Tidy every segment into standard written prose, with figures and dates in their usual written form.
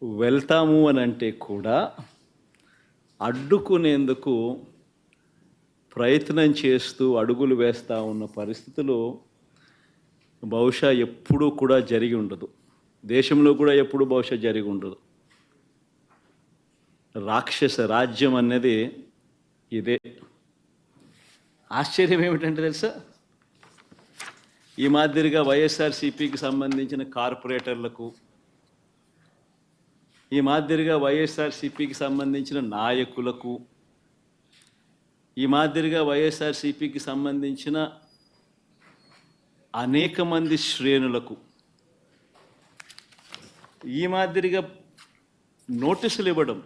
వెళ్తాము అని అంటే కూడా అడ్డుకునేందుకు ప్రయత్నం చేస్తూ అడుగులు వేస్తూ ఉన్న పరిస్థితులు బహుశా ఎప్పుడూ కూడా జరిగి ఉండదు. దేశంలో కూడా ఎప్పుడూ బహుశా జరిగి ఉండదు. రాక్షస రాజ్యం అనేది ఇదే. ఆశ్చర్యం ఏమిటంటే తెలుసా, ఈ మాదిరిగా వైఎస్ఆర్సీపీకి సంబంధించిన కార్పొరేటర్లకు, ఈ మాదిరిగా వైఎస్ఆర్సీపీకి సంబంధించిన నాయకులకు, ఈ మాదిరిగా వైఎస్ఆర్సీపీకి సంబంధించిన అనేక మంది శ్రేణులకు ఈ మాదిరిగా నోటీసులు ఇవ్వడం,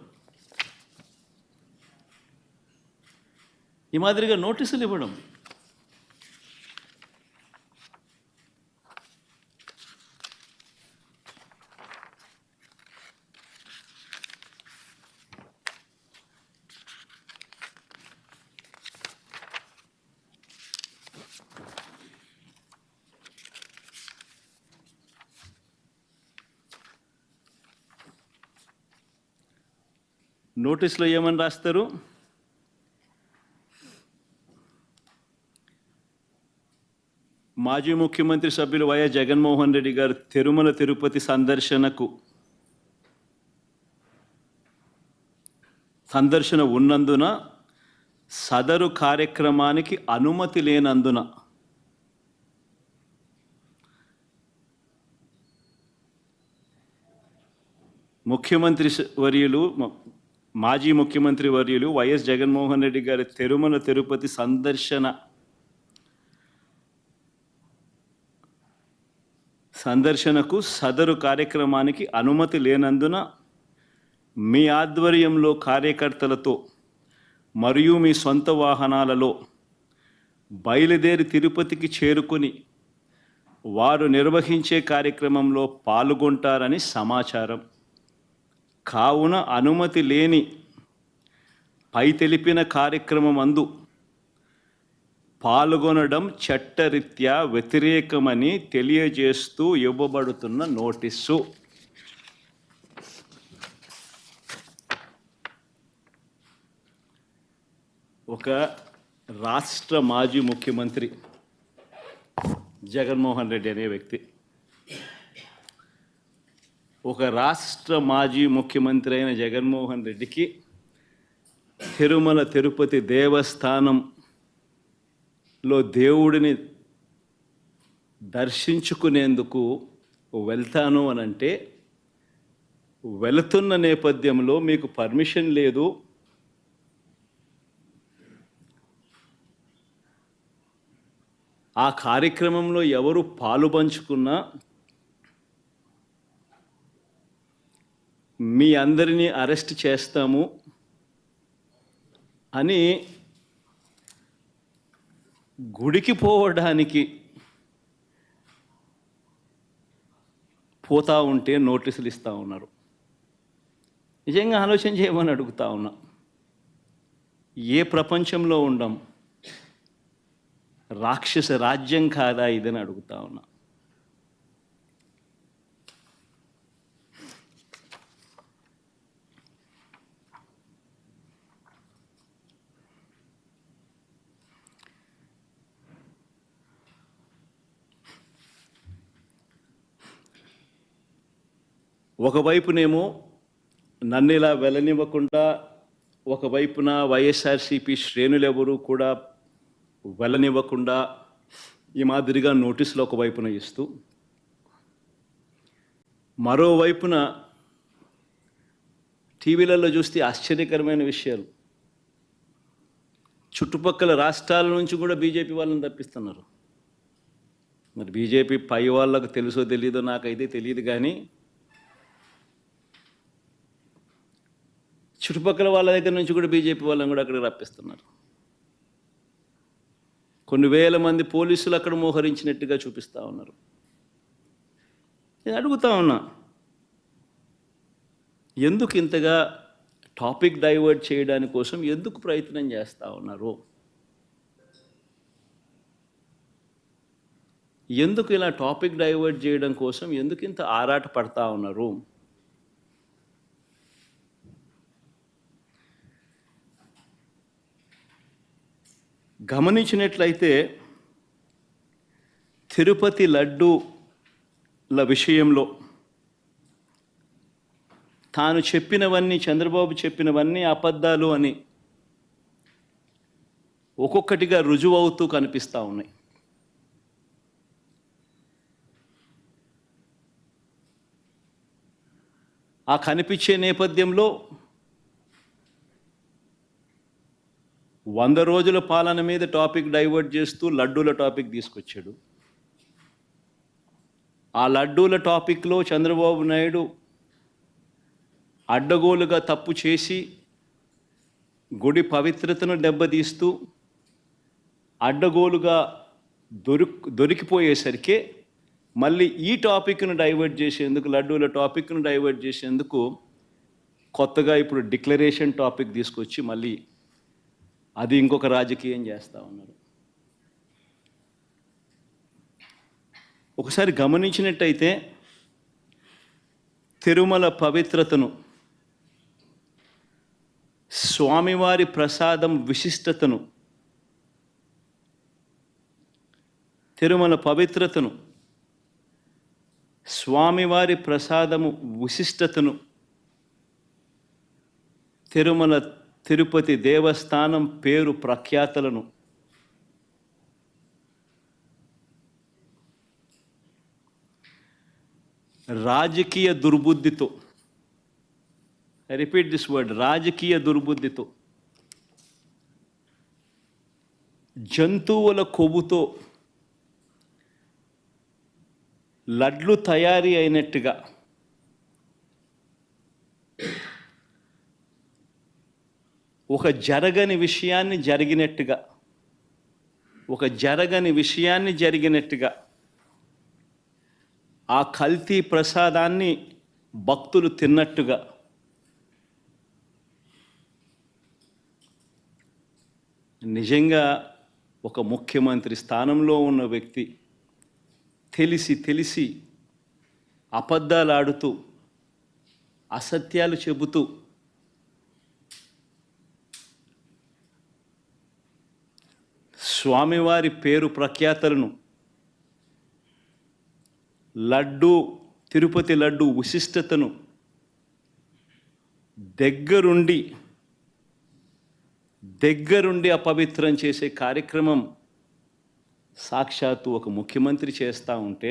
నోటీసులో ఏమని రాస్తారు? మాజీ ముఖ్యమంత్రి సభ్యులు వైఎస్ జగన్మోహన్ రెడ్డి గారు తిరుమల తిరుపతి సందర్శన ఉన్నందున సదరు కార్యక్రమానికి అనుమతి లేనందున మాజీ ముఖ్యమంత్రి వర్యులు వైఎస్ జగన్మోహన్ రెడ్డి గారి తిరుమల తిరుపతి సందర్శనకు సదరు కార్యక్రమానికి అనుమతి లేనందున మీ ఆధ్వర్యంలో కార్యకర్తలతో మరియు మీ సొంత వాహనాలలో బయలుదేరి తిరుపతికి చేరుకొని వారు నిర్వహించే కార్యక్రమంలో పాల్గొంటారని సమాచారం. కావున అనుమతి లేని పై తెలిపిన కార్యక్రమమందు పాల్గొనడం చట్టరీత్యా వ్యతిరేకమని తెలియజేస్తూ ఇవ్వబడుతున్న నోటీసు. ఒక రాష్ట్ర మాజీ ముఖ్యమంత్రి జగన్మోహన్ రెడ్డి అనే వ్యక్తి, ఒక రాష్ట్ర మాజీ ముఖ్యమంత్రి అయిన జగన్మోహన్ రెడ్డికి తిరుమల తిరుపతి దేవస్థానంలో దేవుడిని దర్శించుకునేందుకు వెళ్తాను అనంటే, వెళుతున్న నేపథ్యంలో మీకు పర్మిషన్ లేదు, ఆ కార్యక్రమంలో ఎవరు పాలుపంచుకున్నా మీ అందరినీ అరెస్ట్ చేస్తాము అని గుడికి పోవడానికి పోతా ఉంటే నోటీసులు ఇస్తూ ఉన్నారు. నిజంగా ఆలోచన చేయమని అడుగుతా ఉన్నా. ఏ ప్రపంచంలో ఉండం? రాక్షస రాజ్యం కాదా ఇదని అడుగుతా ఉన్నా. ఒకవైపునేమో నన్ను ఇలా వెళ్ళనివ్వకుండా, ఒకవైపున వైఎస్ఆర్సీపీ శ్రేణులెవరూ కూడా వెళ్ళనివ్వకుండా ఈ మాదిరిగా నోటీసులు ఒకవైపున ఇస్తూ, మరోవైపున టీవీలలో చూస్తే ఆశ్చర్యకరమైన విషయాలు, చుట్టుపక్కల రాష్ట్రాల నుంచి కూడా బీజేపీ వాళ్ళని తప్పిస్తున్నారు. మరి బీజేపీ పై వాళ్ళకు తెలుసో తెలీదో నాకైతే తెలియదు, కానీ చుట్టుపక్కల వాళ్ళ దగ్గర నుంచి కూడా బీజేపీ వాళ్ళని కూడా అక్కడికి రప్పిస్తున్నారు. కొన్ని వేల మంది పోలీసులు అక్కడ మోహరించినట్టుగా చూపిస్తూ ఉన్నారు. నేను అడుగుతా ఉన్నా, ఎందుకు ఇంతగా టాపిక్ డైవర్ట్ చేయడానికి కోసం ఎందుకు ప్రయత్నం చేస్తూ ఉన్నారు? ఎందుకు ఇలా టాపిక్ డైవర్ట్ చేయడం కోసం ఎందుకు ఇంత ఆరాట పడతా ఉన్నారు? గమనించినట్లయితే తిరుపతి లడ్డూల విషయంలో తాను చెప్పినవన్నీ, చంద్రబాబు చెప్పినవన్నీ అబద్ధాలు అని ఒక్కొక్కటిగా రుజువవుతూ కనిపిస్తూ ఉన్నాయి. ఆ కనిపించే నేపథ్యంలో 100 రోజుల పాలన మీద టాపిక్ డైవర్ట్ చేస్తూ లడ్డూల టాపిక్ తీసుకొచ్చాడు. ఆ లడ్డూల టాపిక్లో చంద్రబాబు నాయుడు అడ్డగోలుగా తప్పు చేసి గుడి పవిత్రతను దెబ్బతీస్తూ అడ్డగోలుగా దొరికిపోయేసరికి మళ్ళీ ఈ టాపిక్ను డైవర్ట్ చేసేందుకు, లడ్డూల టాపిక్ను డైవర్ట్ చేసేందుకు కొత్తగా ఇప్పుడు డిక్లరేషన్ టాపిక్ తీసుకొచ్చి మళ్ళీ అది ఇంకొక రాజకీయం చేస్తూ ఉన్నారు. ఒకసారి గమనించినట్టయితే తిరుమల పవిత్రతను, స్వామివారి ప్రసాదం విశిష్టతను, తిరుమల పవిత్రతను, స్వామివారి ప్రసాదము విశిష్టతను, తిరుమల తిరుపతి దేవస్థానం పేరు ప్రఖ్యాతలను రాజకీయ దుర్బుద్ధితో, ఐ రిపీట్ దిస్ వర్డ్, రాజకీయ దుర్బుద్ధితో, జంతువుల కొవ్వుతో లడ్లు తయారీ అయినట్టుగా ఒక జరగని విషయాన్ని జరిగినట్టుగా ఆ కల్తీ ప్రసాదాన్ని భక్తులు తిన్నట్టుగా నిజంగా ఒక ముఖ్యమంత్రి స్థానంలో ఉన్న వ్యక్తి తెలిసి అబద్ధాలు ఆడుతూ, అసత్యాలు చెబుతూ స్వామివారి పేరు ప్రఖ్యాతలను, తిరుపతి లడ్డు విశిష్టతను దగ్గరుండి అపవిత్రం చేసే కార్యక్రమం సాక్షాత్తు ఒక ముఖ్యమంత్రి చేస్తూ ఉంటే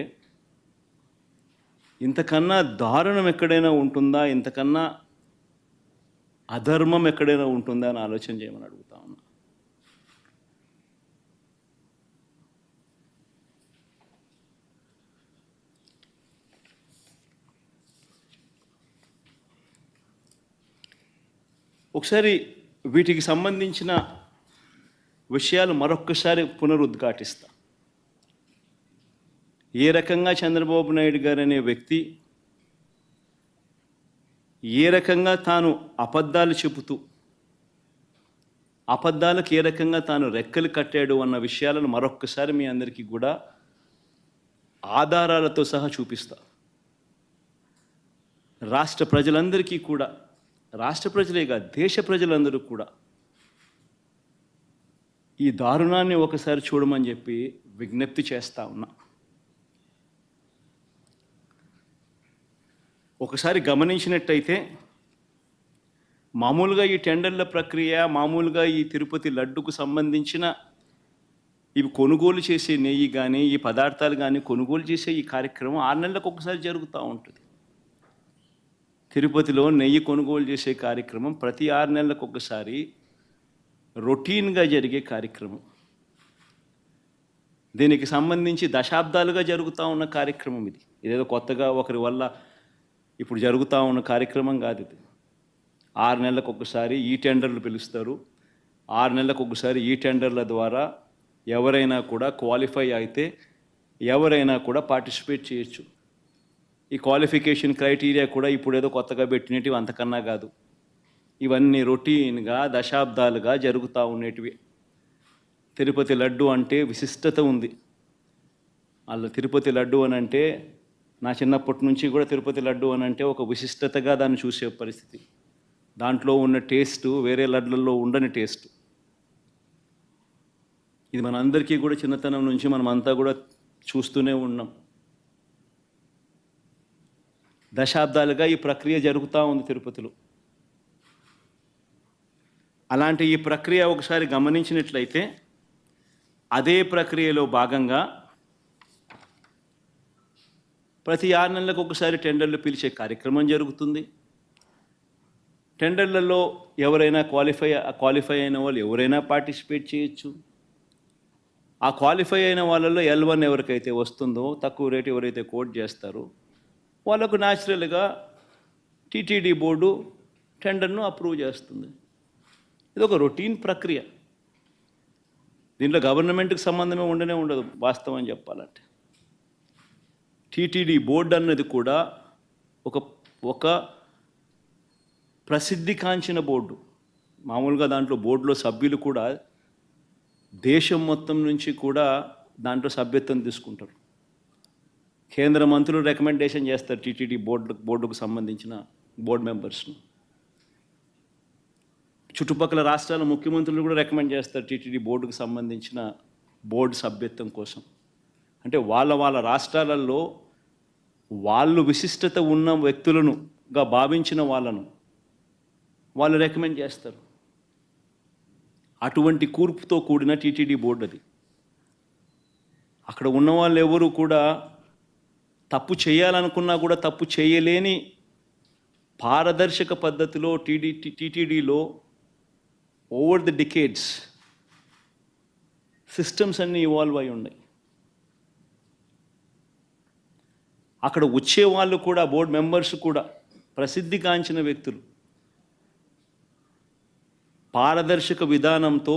ఇంతకన్నా దారుణం ఎక్కడైనా ఉంటుందా, ఇంతకన్నా అధర్మం ఎక్కడైనా ఉంటుందా అని ఆలోచన చేయమని అడుగుతా ఉన్నా. ఒకసారి వీటికి సంబంధించిన విషయాలు మరొక్కసారి పునరుద్ఘాటిస్తా. ఏ రకంగా చంద్రబాబు నాయుడు గారు అనే వ్యక్తి ఏ రకంగా తాను అబద్ధాలు చెబుతూ అబద్ధాలకు ఏ రకంగా తాను రెక్కలు కట్టాడు అన్న విషయాలను మరొక్కసారి మీ అందరికీ కూడా ఆధారాలతో సహా చూపిస్తా. రాష్ట్ర ప్రజలందరికీ కూడా, రాష్ట్ర ప్రజలే కాదు దేశ ప్రజలందరూ కూడా ఈ దారుణాన్ని ఒకసారి చూడమని చెప్పి విజ్ఞప్తి చేస్తా ఉన్నా. ఒకసారి గమనించినట్టయితే మామూలుగా ఈ టెండర్ల ప్రక్రియ, మామూలుగా ఈ తిరుపతి లడ్డుకు సంబంధించిన ఇవి కొనుగోలు చేసే నెయ్యి కానీ, ఈ పదార్థాలు కానీ కొనుగోలు చేసే ఈ కార్యక్రమం 6 నెలలకు ఒకసారి జరుగుతూ ఉంటుంది. తిరుపతిలో నెయ్యి కొనుగోలు చేసే కార్యక్రమం ప్రతి 6 నెలలకు ఒకసారి రొటీన్గా జరిగే కార్యక్రమం. దీనికి సంబంధించి దశాబ్దాలుగా జరుగుతూ ఉన్న కార్యక్రమం ఇది. ఇదేదో కొత్తగా ఒకరి వల్ల ఇప్పుడు జరుగుతూ ఉన్న కార్యక్రమం కాదు ఇది. 6 నెలలకు ఒకసారి ఈ టెండర్లు పిలుస్తారు. 6 నెలలకు ఒకసారి ఈ టెండర్ల ద్వారా ఎవరైనా కూడా క్వాలిఫై అయితే ఎవరైనా కూడా పార్టిసిపేట్ చేయొచ్చు. ఈ క్వాలిఫికేషన్ క్రైటీరియా కూడా ఇప్పుడు ఏదో కొత్తగా పెట్టినవి అంతకన్నా కాదు. ఇవన్నీ రొటీన్గా దశాబ్దాలుగా జరుగుతూ ఉండేటివి. తిరుపతి లడ్డు అంటే విశిష్టత ఉంది. అలా తిరుపతి లడ్డు అని అంటే నా చిన్నప్పటి నుంచి కూడా తిరుపతి లడ్డు అని అంటే ఒక విశిష్టతగా దాన్ని చూసే పరిస్థితి. దాంట్లో ఉన్న టేస్టు వేరే లడ్లలో ఉండని టేస్ట్. ఇది మనందరికీ కూడా చిన్నతనం నుంచి మనమంతా కూడా చూస్తూనే ఉన్నాం. దశాబ్దాలుగా ఈ ప్రక్రియ జరుగుతూ ఉంది తిరుపతిలో. అలాంటి ఈ ప్రక్రియ ఒకసారి గమనించినట్లయితే అదే ప్రక్రియలో భాగంగా ప్రతి 6 నెలలకు ఒకసారి టెండర్లు పిలిచే కార్యక్రమం జరుగుతుంది. టెండర్లలో ఎవరైనా క్వాలిఫై అయిన వాళ్ళు ఎవరైనా పార్టిసిపేట్ చేయొచ్చు. ఆ క్వాలిఫై అయిన వాళ్ళలో L1 ఎవరికైతే వస్తుందో, తక్కువ రేటు ఎవరైతే కోట్ చేస్తారో వాళ్ళకు న్యాచురల్గా టీటీడీ బోర్డు టెండర్ను అప్రూవ్ చేస్తుంది. ఇది ఒక రొటీన్ ప్రక్రియ. దీంట్లో గవర్నమెంట్కి సంబంధమే ఉండదు వాస్తవం చెప్పాలంటే. టీటీడీ బోర్డు అన్నది కూడా ఒక ప్రసిద్ధి కాంచిన బోర్డు. మామూలుగా దాంట్లో బోర్డులో సభ్యులు కూడా దేశం మొత్తం నుంచి కూడా దాంట్లో సభ్యత్వం తీసుకుంటారు. కేంద్ర మంత్రులు రికమెండేషన్ చేస్తారు టీటీడీ బోర్డుకు సంబంధించిన బోర్డు మెంబర్స్ను. చుట్టుపక్కల రాష్ట్రాల ముఖ్యమంత్రులు కూడా రికమెండ్ చేస్తారు టీటీడీ బోర్డుకు సంబంధించిన బోర్డు సభ్యత్వం కోసం. అంటే వాళ్ళ రాష్ట్రాలలో వాళ్ళు విశిష్టత ఉన్న వ్యక్తులనుగా భావించిన వాళ్ళను వాళ్ళు రికమెండ్ చేస్తారు. అటువంటి కూర్పుతో కూడిన టీటీడీ బోర్డు అది. అక్కడ ఉన్న వాళ్ళు ఎవరు కూడా తప్పు చేయాలనుకున్నా కూడా తప్పు చేయలేని పారదర్శక పద్ధతిలో టీటీడీలో ఓవర్ ది డికేడ్స్ సిస్టమ్స్ అన్నీ ఇవాల్వ్ అయి ఉన్నాయి. అక్కడ వచ్చే వాళ్ళు కూడా బోర్డు మెంబర్స్ కూడా ప్రసిద్ధిగాంచిన వ్యక్తులు. పారదర్శక విధానంతో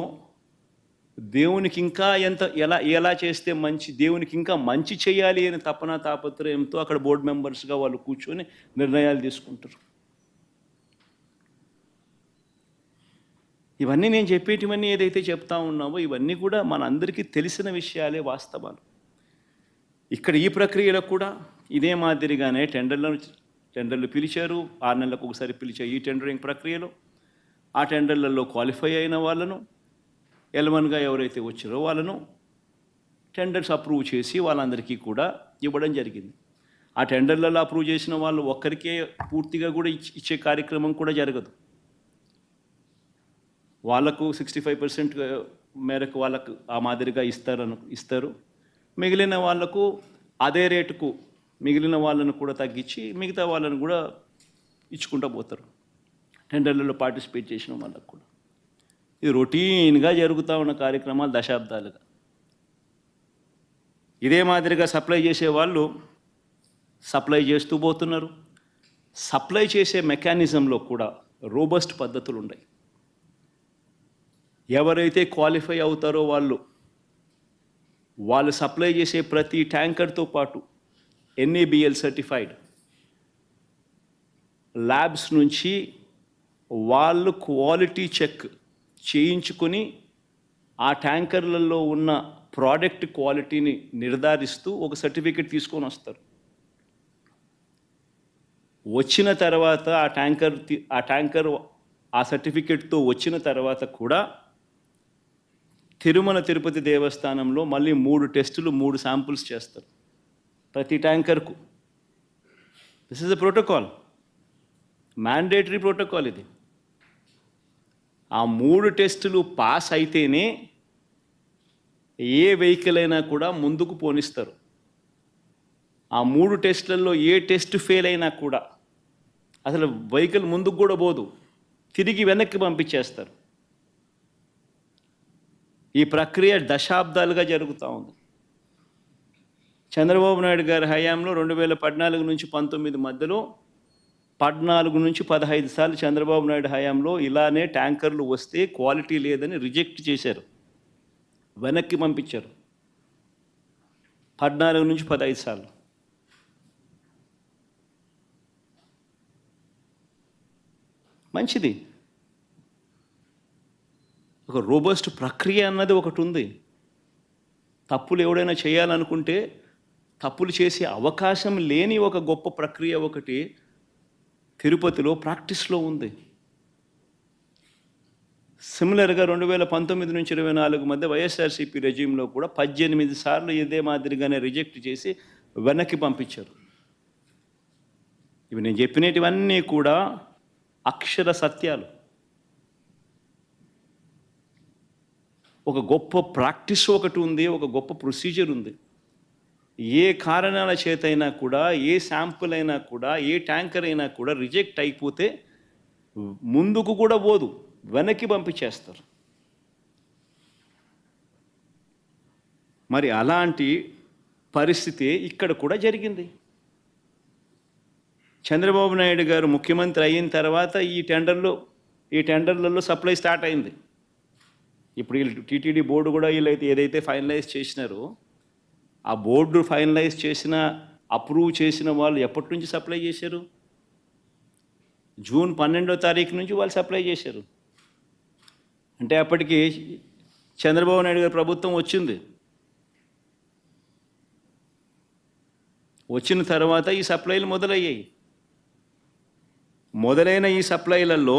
దేవునికి ఇంకా ఎలా చేస్తే మంచి, దేవునికి ఇంకా మంచి చేయాలి అని తాపత్రయంతో అక్కడ బోర్డు మెంబర్స్గా వాళ్ళు కూర్చొని నిర్ణయాలు తీసుకుంటారు. ఇవన్నీ నేను చెప్పేటివన్నీ ఏదైతే చెప్తా ఉన్నామో ఇవన్నీ కూడా మనందరికీ తెలిసిన విషయాలే, వాస్తవాలు. ఇక్కడ ఈ ప్రక్రియలో కూడా ఇదే మాదిరిగానే టెండర్లు పిలిచారు. 6 నెలలకు ఒకసారి పిలిచే ఈ టెండరింగ్ ప్రక్రియలో ఆ టెండర్లలో క్వాలిఫై అయిన వాళ్ళను, L1గా ఎవరైతే వచ్చారో వాళ్ళను టెండర్స్ అప్రూవ్ చేసి వాళ్ళందరికీ కూడా ఇవ్వడం జరిగింది. ఆ టెండర్లలో అప్రూవ్ చేసిన వాళ్ళు ఒక్కరికే పూర్తిగా కూడా ఇచ్చే కార్యక్రమం కూడా జరగదు. వాళ్ళకు 65% మేరకు వాళ్ళకు ఆ మాదిరిగా ఇస్తారు. మిగిలిన వాళ్లకు అదే రేటుకు మిగిలిన వాళ్ళను కూడా తగ్గించి మిగతా వాళ్ళను కూడా ఇచ్చుకుంటూ పోతారు టెండర్లలో పార్టిసిపేట్ చేసిన వాళ్ళకు కూడా. ఇది రొటీన్గా జరుగుతూ ఉన్న కార్యక్రమాలు దశాబ్దాలుగా. ఇదే మాదిరిగా సప్లై చేసే వాళ్ళు సప్లై చేస్తూ పోతున్నారు. సప్లై చేసే మెకానిజంలో కూడా రోబస్ట్ పద్ధతులు ఉన్నాయి. ఎవరైతే క్వాలిఫై అవుతారో వాళ్ళు సప్లై చేసే ప్రతి ట్యాంకర్తో పాటు NABL సర్టిఫైడ్ ల్యాబ్స్ నుంచి వాళ్ళు క్వాలిటీ చెక్ చేయించుకొని ఆ ట్యాంకర్లలో ఉన్న ప్రోడక్ట్ క్వాలిటీని నిర్ధారిస్తూ ఒక సర్టిఫికెట్ తీసుకొని వస్తారు. వచ్చిన తర్వాత ఆ ట్యాంకర్ ఆ సర్టిఫికెట్తో వచ్చిన తర్వాత కూడా తిరుమల తిరుపతి దేవస్థానంలో మళ్ళీ 3 టెస్టులు 3 శాంపుల్స్ చేస్తారు ప్రతి ట్యాంకర్కు. This is a protocol, mandatory protocol ఇది. ఆ 3 టెస్టులు పాస్ అయితేనే ఏ వెహికల్ అయినా కూడా ముందుకు పోనిస్తారు. ఆ 3 టెస్టులలో ఏ టెస్ట్ ఫెయిల్ అయినా కూడా అసలు వెహికల్ ముందుకు కూడా పోదు, తిరిగి వెనక్కి పంపించేస్తారు. ఈ ప్రక్రియ దశాబ్దాలుగా జరుగుతూ ఉంది. చంద్రబాబు నాయుడు గారి హయాంలో 2014 నుంచి 19 మధ్యలో 14 నుంచి 15 సార్లు చంద్రబాబు నాయుడు హయాంలో ఇలానే ట్యాంకర్లు వస్తే క్వాలిటీ లేదని రిజెక్ట్ చేశారు, వెనక్కి పంపించారు. 14 నుంచి 15 సార్లు. మంచిది. ఒక రోబస్ట్ ప్రక్రియ అన్నది ఒకటి ఉంది. తప్పులు ఎవడైనా చేయాలనుకుంటే తప్పులు చేసే అవకాశం లేని ఒక గొప్ప ప్రక్రియ ఒకటి తిరుపతిలో ప్రాక్టీస్లో ఉంది. సిమిలర్గా 2019 నుంచి 24 మధ్య వైఎస్ఆర్సీపీ రెజ్యూమ్లో కూడా 18 సార్లు ఇదే మాదిరిగానే రిజెక్ట్ చేసి వెనక్కి పంపించారు. ఇవి నేను చెప్పినటివన్నీ కూడా అక్షర సత్యాలు. ఒక గొప్ప ప్రాక్టీస్ ఒకటి ఉంది, ఒక గొప్ప ప్రొసీజర్ ఉంది. ఏ కారణాల చేతైనా కూడా, ఏ శాంపుల్ అయినా కూడా, ఏ ట్యాంకర్ అయినా కూడా రిజెక్ట్ అయిపోతే ముందుకు కూడా పోదు, వెనక్కి పంపించేస్తారు. మరి అలాంటి పరిస్థితి ఇక్కడ కూడా జరిగింది. చంద్రబాబు నాయుడు గారు ముఖ్యమంత్రి అయిన తర్వాత ఈ టెండర్లలో సప్లై స్టార్ట్ అయింది. ఇప్పుడు వీళ్ళు టీటీడీ బోర్డు కూడా వీళ్ళైతే ఏదైతే ఫైనలైజ్ చేసినారో ఆ బోర్డు ఫైనలైజ్ చేసిన, అప్రూవ్ చేసిన వాళ్ళు ఎప్పటి నుంచి సప్లై చేశారు? జూన్ 12వ తారీఖు నుంచి వాళ్ళు సప్లై చేశారు. అంటే అప్పటికి చంద్రబాబు నాయుడు గారి ప్రభుత్వం వచ్చింది. వచ్చిన తర్వాత ఈ సప్లైలు మొదలయ్యాయి. మొదలైన ఈ సప్లైలలో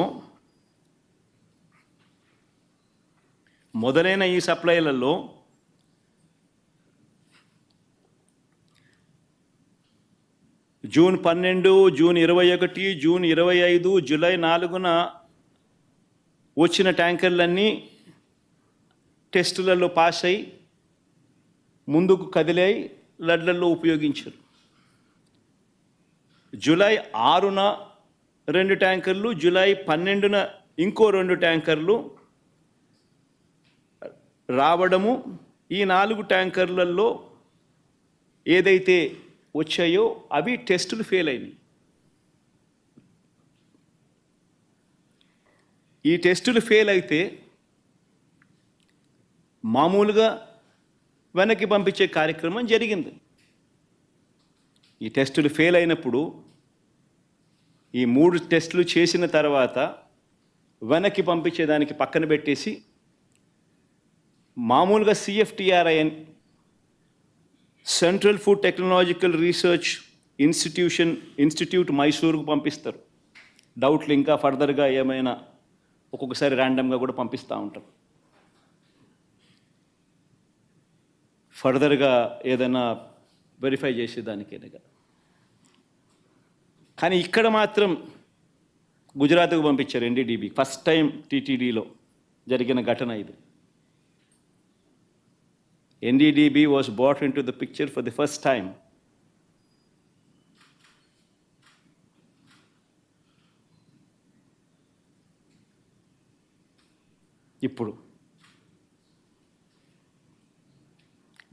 జూన్ 12, జూన్ 21, జూన్ 25, జూలై 4న వచ్చిన ట్యాంకర్లన్నీ టెస్టులలో పాస్ అయి ముందుకు కదిలాయి, లడ్లలో ఉపయోగించారు. జూలై 6న 2 ట్యాంకర్లు, జూలై 12న ఇంకో 2 ట్యాంకర్లు రావడము, ఈ 4 ట్యాంకర్లలో ఏదైతే వచ్చాయో అవి టెస్టులు ఫెయిల్ అయినాయి. ఈ టెస్టులు ఫెయిల్ అయితే మామూలుగా వెనక్కి పంపించే కార్యక్రమం జరిగింది. ఈ టెస్టులు ఫెయిల్ అయినప్పుడు ఈ 3 టెస్టులు చేసిన తర్వాత వెనక్కి పంపించేదానికి పక్కన పెట్టేసి మామూలుగా CFTRI central food technological research institute మైసూరుకు పంపిస్తారు. డౌట్లు ఇంకా ఫర్దర్గా ఏమైనా ఒక్కొక్కసారి ర్యాండమ్గా కూడా పంపిస్తూ ఉంటారు. ఫర్దర్గా ఏదైనా వెరిఫై చేసేదానికేనే కదా. కానీ ఇక్కడ మాత్రం గుజరాత్కు పంపించారు NDDB. ఫస్ట్ టైం TTDలో జరిగిన ఘటన ఇది. NDDB was brought into the picture for the first time. ఇప్పుడు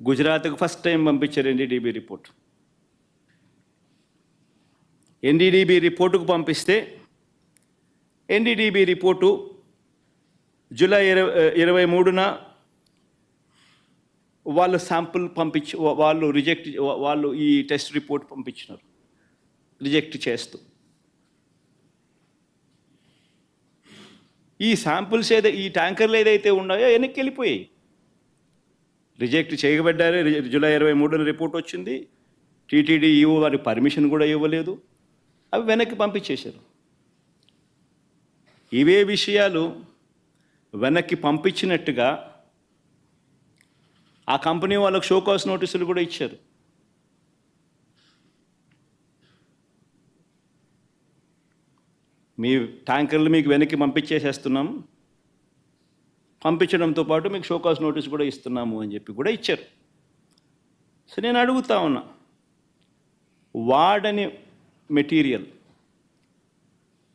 గుజరాత్కు ఫస్ట్ టైం పంపించారు NDDB రిపోర్ట్. NDDB రిపోర్టుకు పంపిస్తే NDDB రిపోర్టు జూలై 23న వాళ్ళు శాంపుల్ వాళ్ళు ఈ టెస్ట్ రిపోర్ట్ పంపించినారు రిజెక్ట్ చేస్తూ. ఈ శాంపుల్స్ ఈ ట్యాంకర్లు ఏదైతే ఉన్నాయో వెనక్కి వెళ్ళిపోయాయి. రిజెక్ట్ చేయబడ్డారు. జూలై 23న రిపోర్ట్ వచ్చింది. TTD ఈవో వారికి పర్మిషన్ కూడా ఇవ్వలేదు. అవి వెనక్కి పంపించేశారు. ఇవే విషయాలు వెనక్కి పంపించినట్టుగా ఆ కంపెనీ వాళ్ళకు షోకాస్ నోటీసులు కూడా ఇచ్చారు. మీ ట్యాంకర్లు మీకు వెనక్కి పంపించేసేస్తున్నాం, పంపించడంతో పాటు మీకు షోకాస్ నోటీస్ కూడా ఇస్తున్నాము అని చెప్పి కూడా ఇచ్చారు. సో నేను అడుగుతా ఉన్నా, వాడని మెటీరియల్,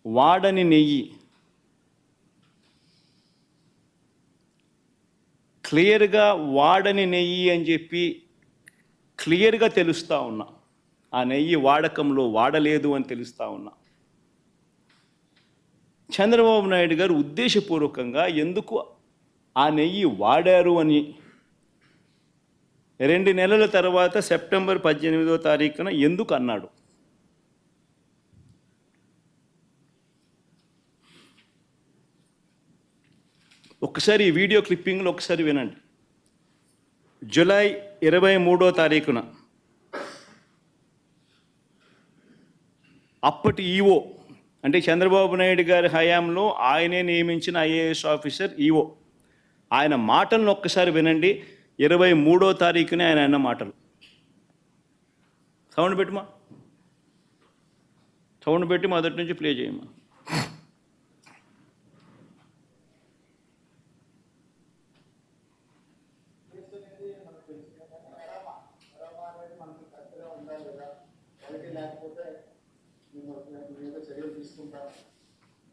వాడని నెయ్యి క్లియర్గా వాడని నెయ్యి అని చెప్పి క్లియర్గా తెలుస్తూ ఉన్నా, ఆ నెయ్యి వాడకంలో వాడలేదు అని తెలుస్తూ ఉన్నా. చంద్రబాబు నాయుడు గారు ఉద్దేశపూర్వకంగా ఎందుకు ఆ నెయ్యి వాడారు అని 2 నెలల తర్వాత సెప్టెంబర్ 18వ తారీఖున ఎందుకు అన్నాడు? ఒకసారి ఈ వీడియో క్లిప్పింగ్లో ఒకసారి వినండి. జూలై 23వ తారీఖున అప్పటి ఈవో అంటే చంద్రబాబు నాయుడు గారి హయాంలో ఆయనే నియమించిన ఐఏఎస్ ఆఫీసర్ ఈఓ. ఆయన మాటలను ఒక్కసారి వినండి. 23వ తారీఖునే ఆయన అన్న మాటలు. సౌండ్ పెట్టుమా, సౌండ్ పెట్టి మొదటి నుంచి ప్లే చేయమ్మా. చర్యలు తీసుకుంటాం.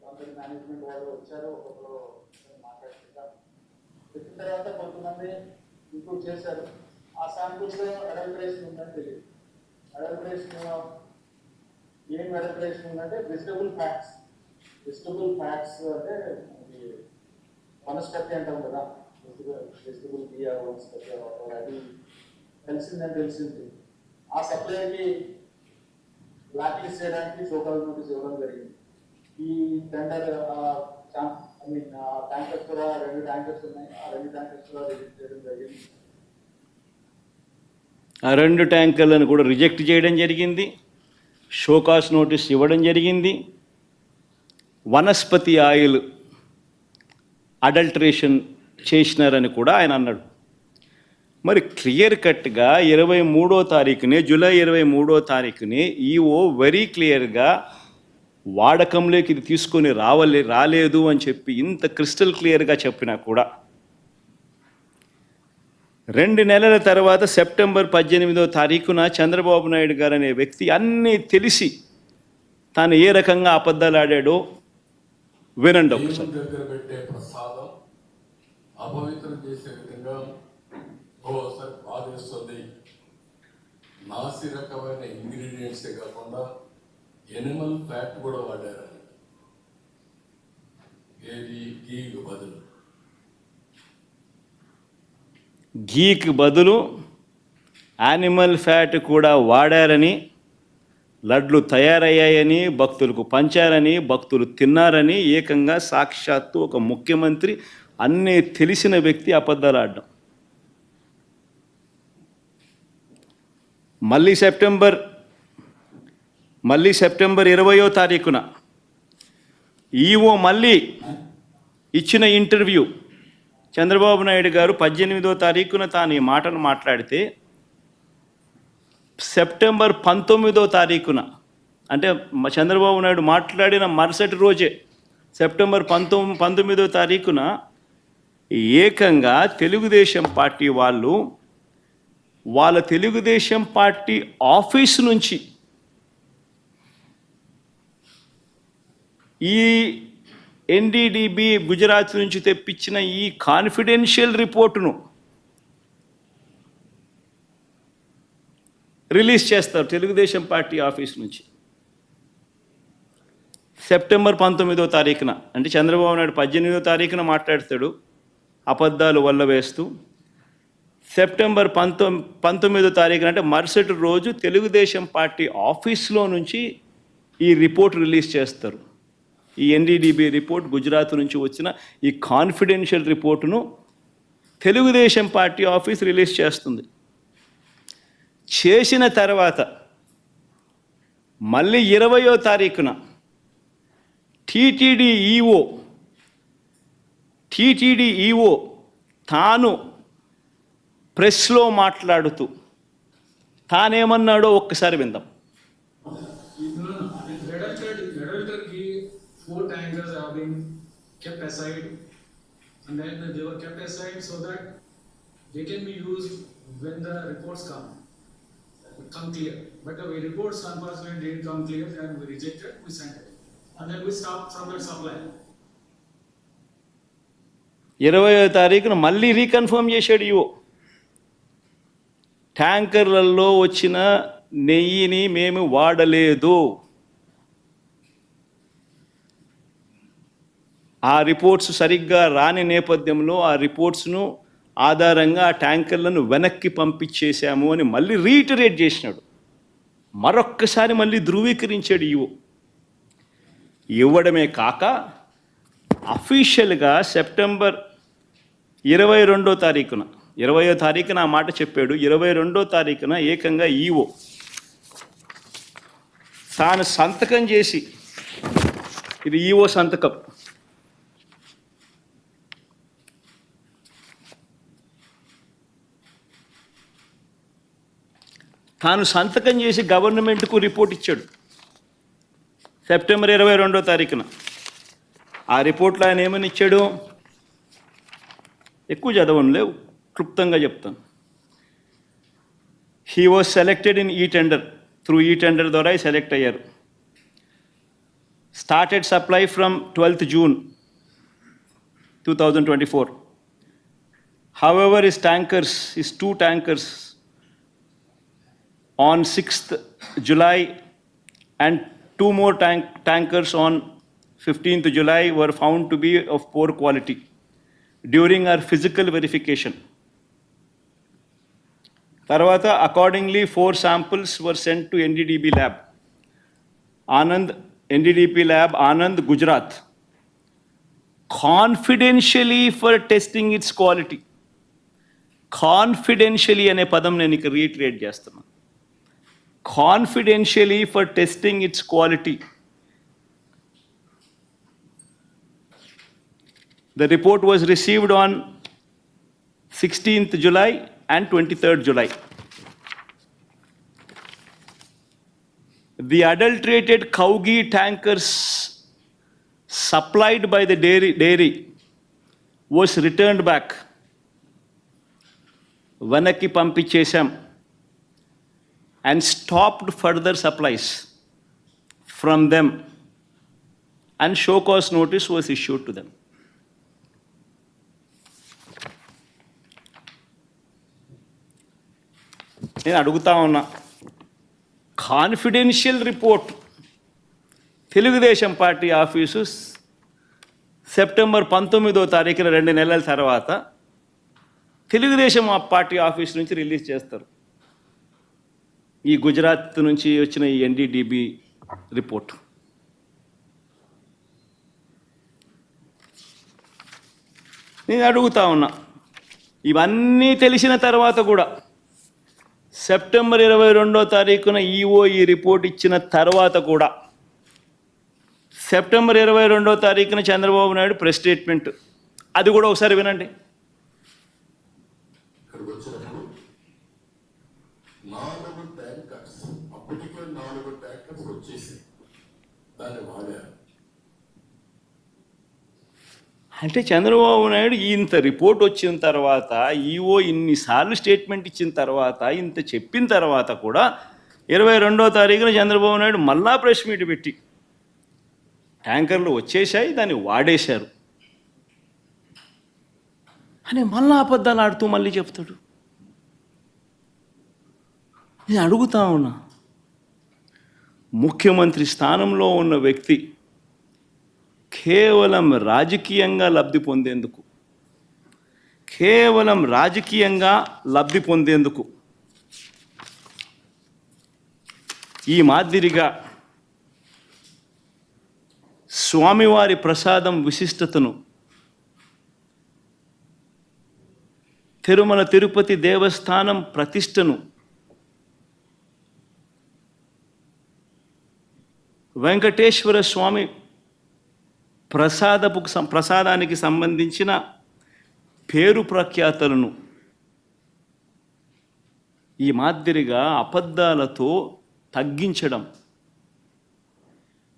కొందరు మేనేజ్మెంట్ వాళ్ళు వచ్చారు, ఒక్కొక్కరు మాట్లాడుతుంటారు. చెప్పిన తర్వాత కొంతమంది ఇంప్రూవ్ చేశారు. ఆ శాంపుల్స్లో అడల్టరేషన్ ఉందని తెలియదు. అడల్టరేషన్ ఏం అడల్టరేషన్ ఉందంటే వెజిటబుల్ ఫ్యాట్స్. వెజిటబుల్ ఫ్యాట్స్ అంటే వనస్పతి అంటాం కదా, వెజిటబుల్ బియ్య వనస్పతి అది తెలిసింది. ఆ సప్లైకి బ్లాక్ లిస్ట్ చేయడానికి షోకాల్ నోటీస్ ఇవ్వడం జరిగింది. ఈ టెండర్ ట్యాంకర్స్ కూడా 2 ట్యాంకర్స్ ఉన్నాయి. ఆ 2 ట్యాంకర్స్ కూడా రిజెక్ట్ చేయడం జరిగింది. ఆ 2 ట్యాంకర్లను కూడా రిజెక్ట్ చేయడం జరిగింది. షోకాస్ నోటీస్ ఇవ్వడం జరిగింది. వనస్పతి ఆయిల్ అడల్టరేషన్ చేసినారని కూడా ఆయన అన్నాడు. మరి క్లియర్ కట్గా 23వ తారీఖునే, జూలై 23వ తారీఖునే ఈఓ వెరీ క్లియర్గా వాడకంలోకి ఇది తీసుకొని రాలేదు అని చెప్పి ఇంత క్రిస్టల్ క్లియర్గా చెప్పినా కూడా 2 నెలల తర్వాత సెప్టెంబర్ 18వ తారీఖున చంద్రబాబు నాయుడు గారు అనే వ్యక్తి అన్నీ తెలిసి తాను ఏ రకంగా అబద్ధాలు ఆడాడో వినండి ఒకసారి. దగ్గర పెట్టే ప్రసాదం అపవిత్రం చేసే విధంగా ఓసారి బాధేస్తుంది. నాసి రకమైన ఇంగ్రీడియంట్సే కాకుండా ఎనిమల్ ఫ్యాట్ కూడా వాడారని, ఏది గీకు బదులు. గీకి బదులు యానిమల్ ఫ్యాట్ కూడా వాడారని, లడ్లు తయారయ్యాయని, భక్తులకు పంచారని, భక్తులు తిన్నారని ఏకంగా సాక్షాత్తు ఒక ముఖ్యమంత్రి అన్నీ తెలిసిన వ్యక్తి అబద్ధాలు ఆడడం. మళ్ళీ సెప్టెంబర్ 20వ తారీఖున ఈఓ మళ్ళీ ఇచ్చిన ఇంటర్వ్యూ. చంద్రబాబు నాయుడు గారు 18వ తారీఖున తాను ఈ మాటలు మాట్లాడితే సెప్టెంబర్ 19వ తారీఖున, అంటే చంద్రబాబు నాయుడు మాట్లాడిన మరుసటి రోజే సెప్టెంబర్ 19వ తారీఖున ఏకంగా తెలుగుదేశం పార్టీ వాళ్ళు వాళ్ళ తెలుగుదేశం పార్టీ ఆఫీసు నుంచి ఈ ఎన్డీడీబీ గుజరాత్ నుంచి తెప్పించిన ఈ కాన్ఫిడెన్షియల్ రిపోర్టును రిలీజ్ చేస్తారు తెలుగుదేశం పార్టీ ఆఫీస్ నుంచి సెప్టెంబర్ 19వ తారీఖున. అంటే చంద్రబాబు నాయుడు 18వ తారీఖున మాట్లాడతాడు అబద్ధాలు వల్ల వేస్తూ. సెప్టెంబర్ 19వ తారీఖున అంటే మరుసటి రోజు తెలుగుదేశం పార్టీ ఆఫీస్లో నుంచి ఈ రిపోర్ట్ రిలీజ్ చేస్తారు. ఈ ఎన్డీడీబీ రిపోర్ట్, గుజరాత్ నుంచి వచ్చిన ఈ కాన్ఫిడెన్షియల్ రిపోర్టును తెలుగుదేశం పార్టీ ఆఫీస్ రిలీజ్ చేస్తుంది. చేసిన తర్వాత మళ్ళీ 20వ తారీఖున టీటీడీ ఈఓ తాను ప్రెస్లో మాట్లాడుతూ తానేమన్నాడో ఒక్కసారి విందాం. Four tankers have been kept aside, and then they were kept aside so that they can be used when the reports come clear. But the reports unfortunately didn't come clear, and we rejected, we sent it, and then we stopped from that supply. 20వ తారీఖున మళ్ళీ reconfirm చేశాడు EO. ట్యాంకర్లలో వచ్చిన నెయ్యిని మేము వాడలేదు. ఆ reports సరిగ్గా రాని నేపథ్యంలో ఆ రిపోర్ట్స్ను ఆధారంగా ఆ ట్యాంకర్లను వెనక్కి పంపించేశాము అని మళ్ళీ రీటరేట్ చేసినాడు. మరొక్కసారి మళ్ళీ ధృవీకరించాడు ఈఓ. ఇవ్వడమే కాక అఫీషియల్గా సెప్టెంబర్ 22వ తారీఖున 20వ తారీఖున ఆ మాట చెప్పాడు. 22వ తారీఖున ఏకంగా ఈఓ తాను సంతకం చేసి ఇది ఈఓ సంతకం. తాను సంతకం చేసి గవర్నమెంట్కు రిపోర్ట్ ఇచ్చాడు సెప్టెంబర్ 22వ తారీఖున. ఆ రిపోర్ట్లో ఆయన ఏమని ఇచ్చాడు? ఎక్కువ చదవనులేవు, క్లుప్తంగా చెప్తాను. హీ వాజ్ సెలెక్టెడ్ ఇన్ ఈ టెండర్, త్రూ ఈ టెండర్ ద్వారా సెలెక్ట్ అయ్యారు. Started supply from 12th June 2024. However, his two tankers on 6th July and two more tankers on 15th July were found to be of poor quality during our physical verification. Tarvata, accordingly, 4 samples were sent to NDDB lab. NDDP lab, Anand, Gujarat, confidentially for testing its quality. Confidentially అనే పదం నేను ఇక్కడ retreat చేస్తున్నాను. Confidentially for testing its quality. The report was received on 16th July and 23rd July. The adulterated cow ghee tankers supplied by the dairy was returned back. Vanaki పంపించేశాం and stopped further supplies from them, and show cause notice was issued to them. నేను అడుగుతా ఉన్నా, confidential report Telugu Desam party office September 19వ తారీఖున 2 నెలల తర్వాత Telugu Desam party office నుంచి release చేస్తారు. ఈ గుజరాత్ నుంచి వచ్చిన ఈ ఎన్డీడీబీ రిపోర్ట్. నేను అడుగుతా ఉన్నా, ఇవన్నీ తెలిసిన తర్వాత కూడా సెప్టెంబర్ 22వ తారీఖున ఈఓ ఈ రిపోర్ట్ ఇచ్చిన తర్వాత కూడా సెప్టెంబర్ 22వ తారీఖున చంద్రబాబు నాయుడు ప్రెస్ స్టేట్మెంట్, అది కూడా ఒకసారి వినండి. ఇక్కడికి వచ్చినప్పుడు 4 ట్యాంకర్స్, అప్పటికే 4 ట్యాంకర్స్ వచ్చేసి దాన్ని వాడారు. అంటే చంద్రబాబు నాయుడు ఇంత రిపోర్ట్ వచ్చిన తర్వాత, ఈఓ ఇన్నిసార్లు స్టేట్మెంట్ ఇచ్చిన తర్వాత, ఇంత చెప్పిన తర్వాత కూడా 22వ తారీఖున చంద్రబాబు నాయుడు మళ్ళా ప్రెస్ మీట్ పెట్టి ట్యాంకర్లు వచ్చేసాయి, దాన్ని వాడేశారు అని మళ్ళా అబద్ధాలు ఆడుతూ మళ్ళీ చెప్తాడు. నేను అడుగుతా ఉన్నా, ముఖ్యమంత్రి స్థానంలో ఉన్న వ్యక్తి కేవలం రాజకీయంగా లబ్ధి పొందేందుకు ఈ మాదిరిగా స్వామివారి ప్రసాదం విశిష్టతను, తిరుమల తిరుపతి దేవస్థానం ప్రతిష్టను, వెంకటేశ్వర స్వామి ప్రసాదానికి సంబంధించిన పేరు ప్రఖ్యాతలను ఈ మాదిరిగా అబద్ధాలతో తగ్గించడం,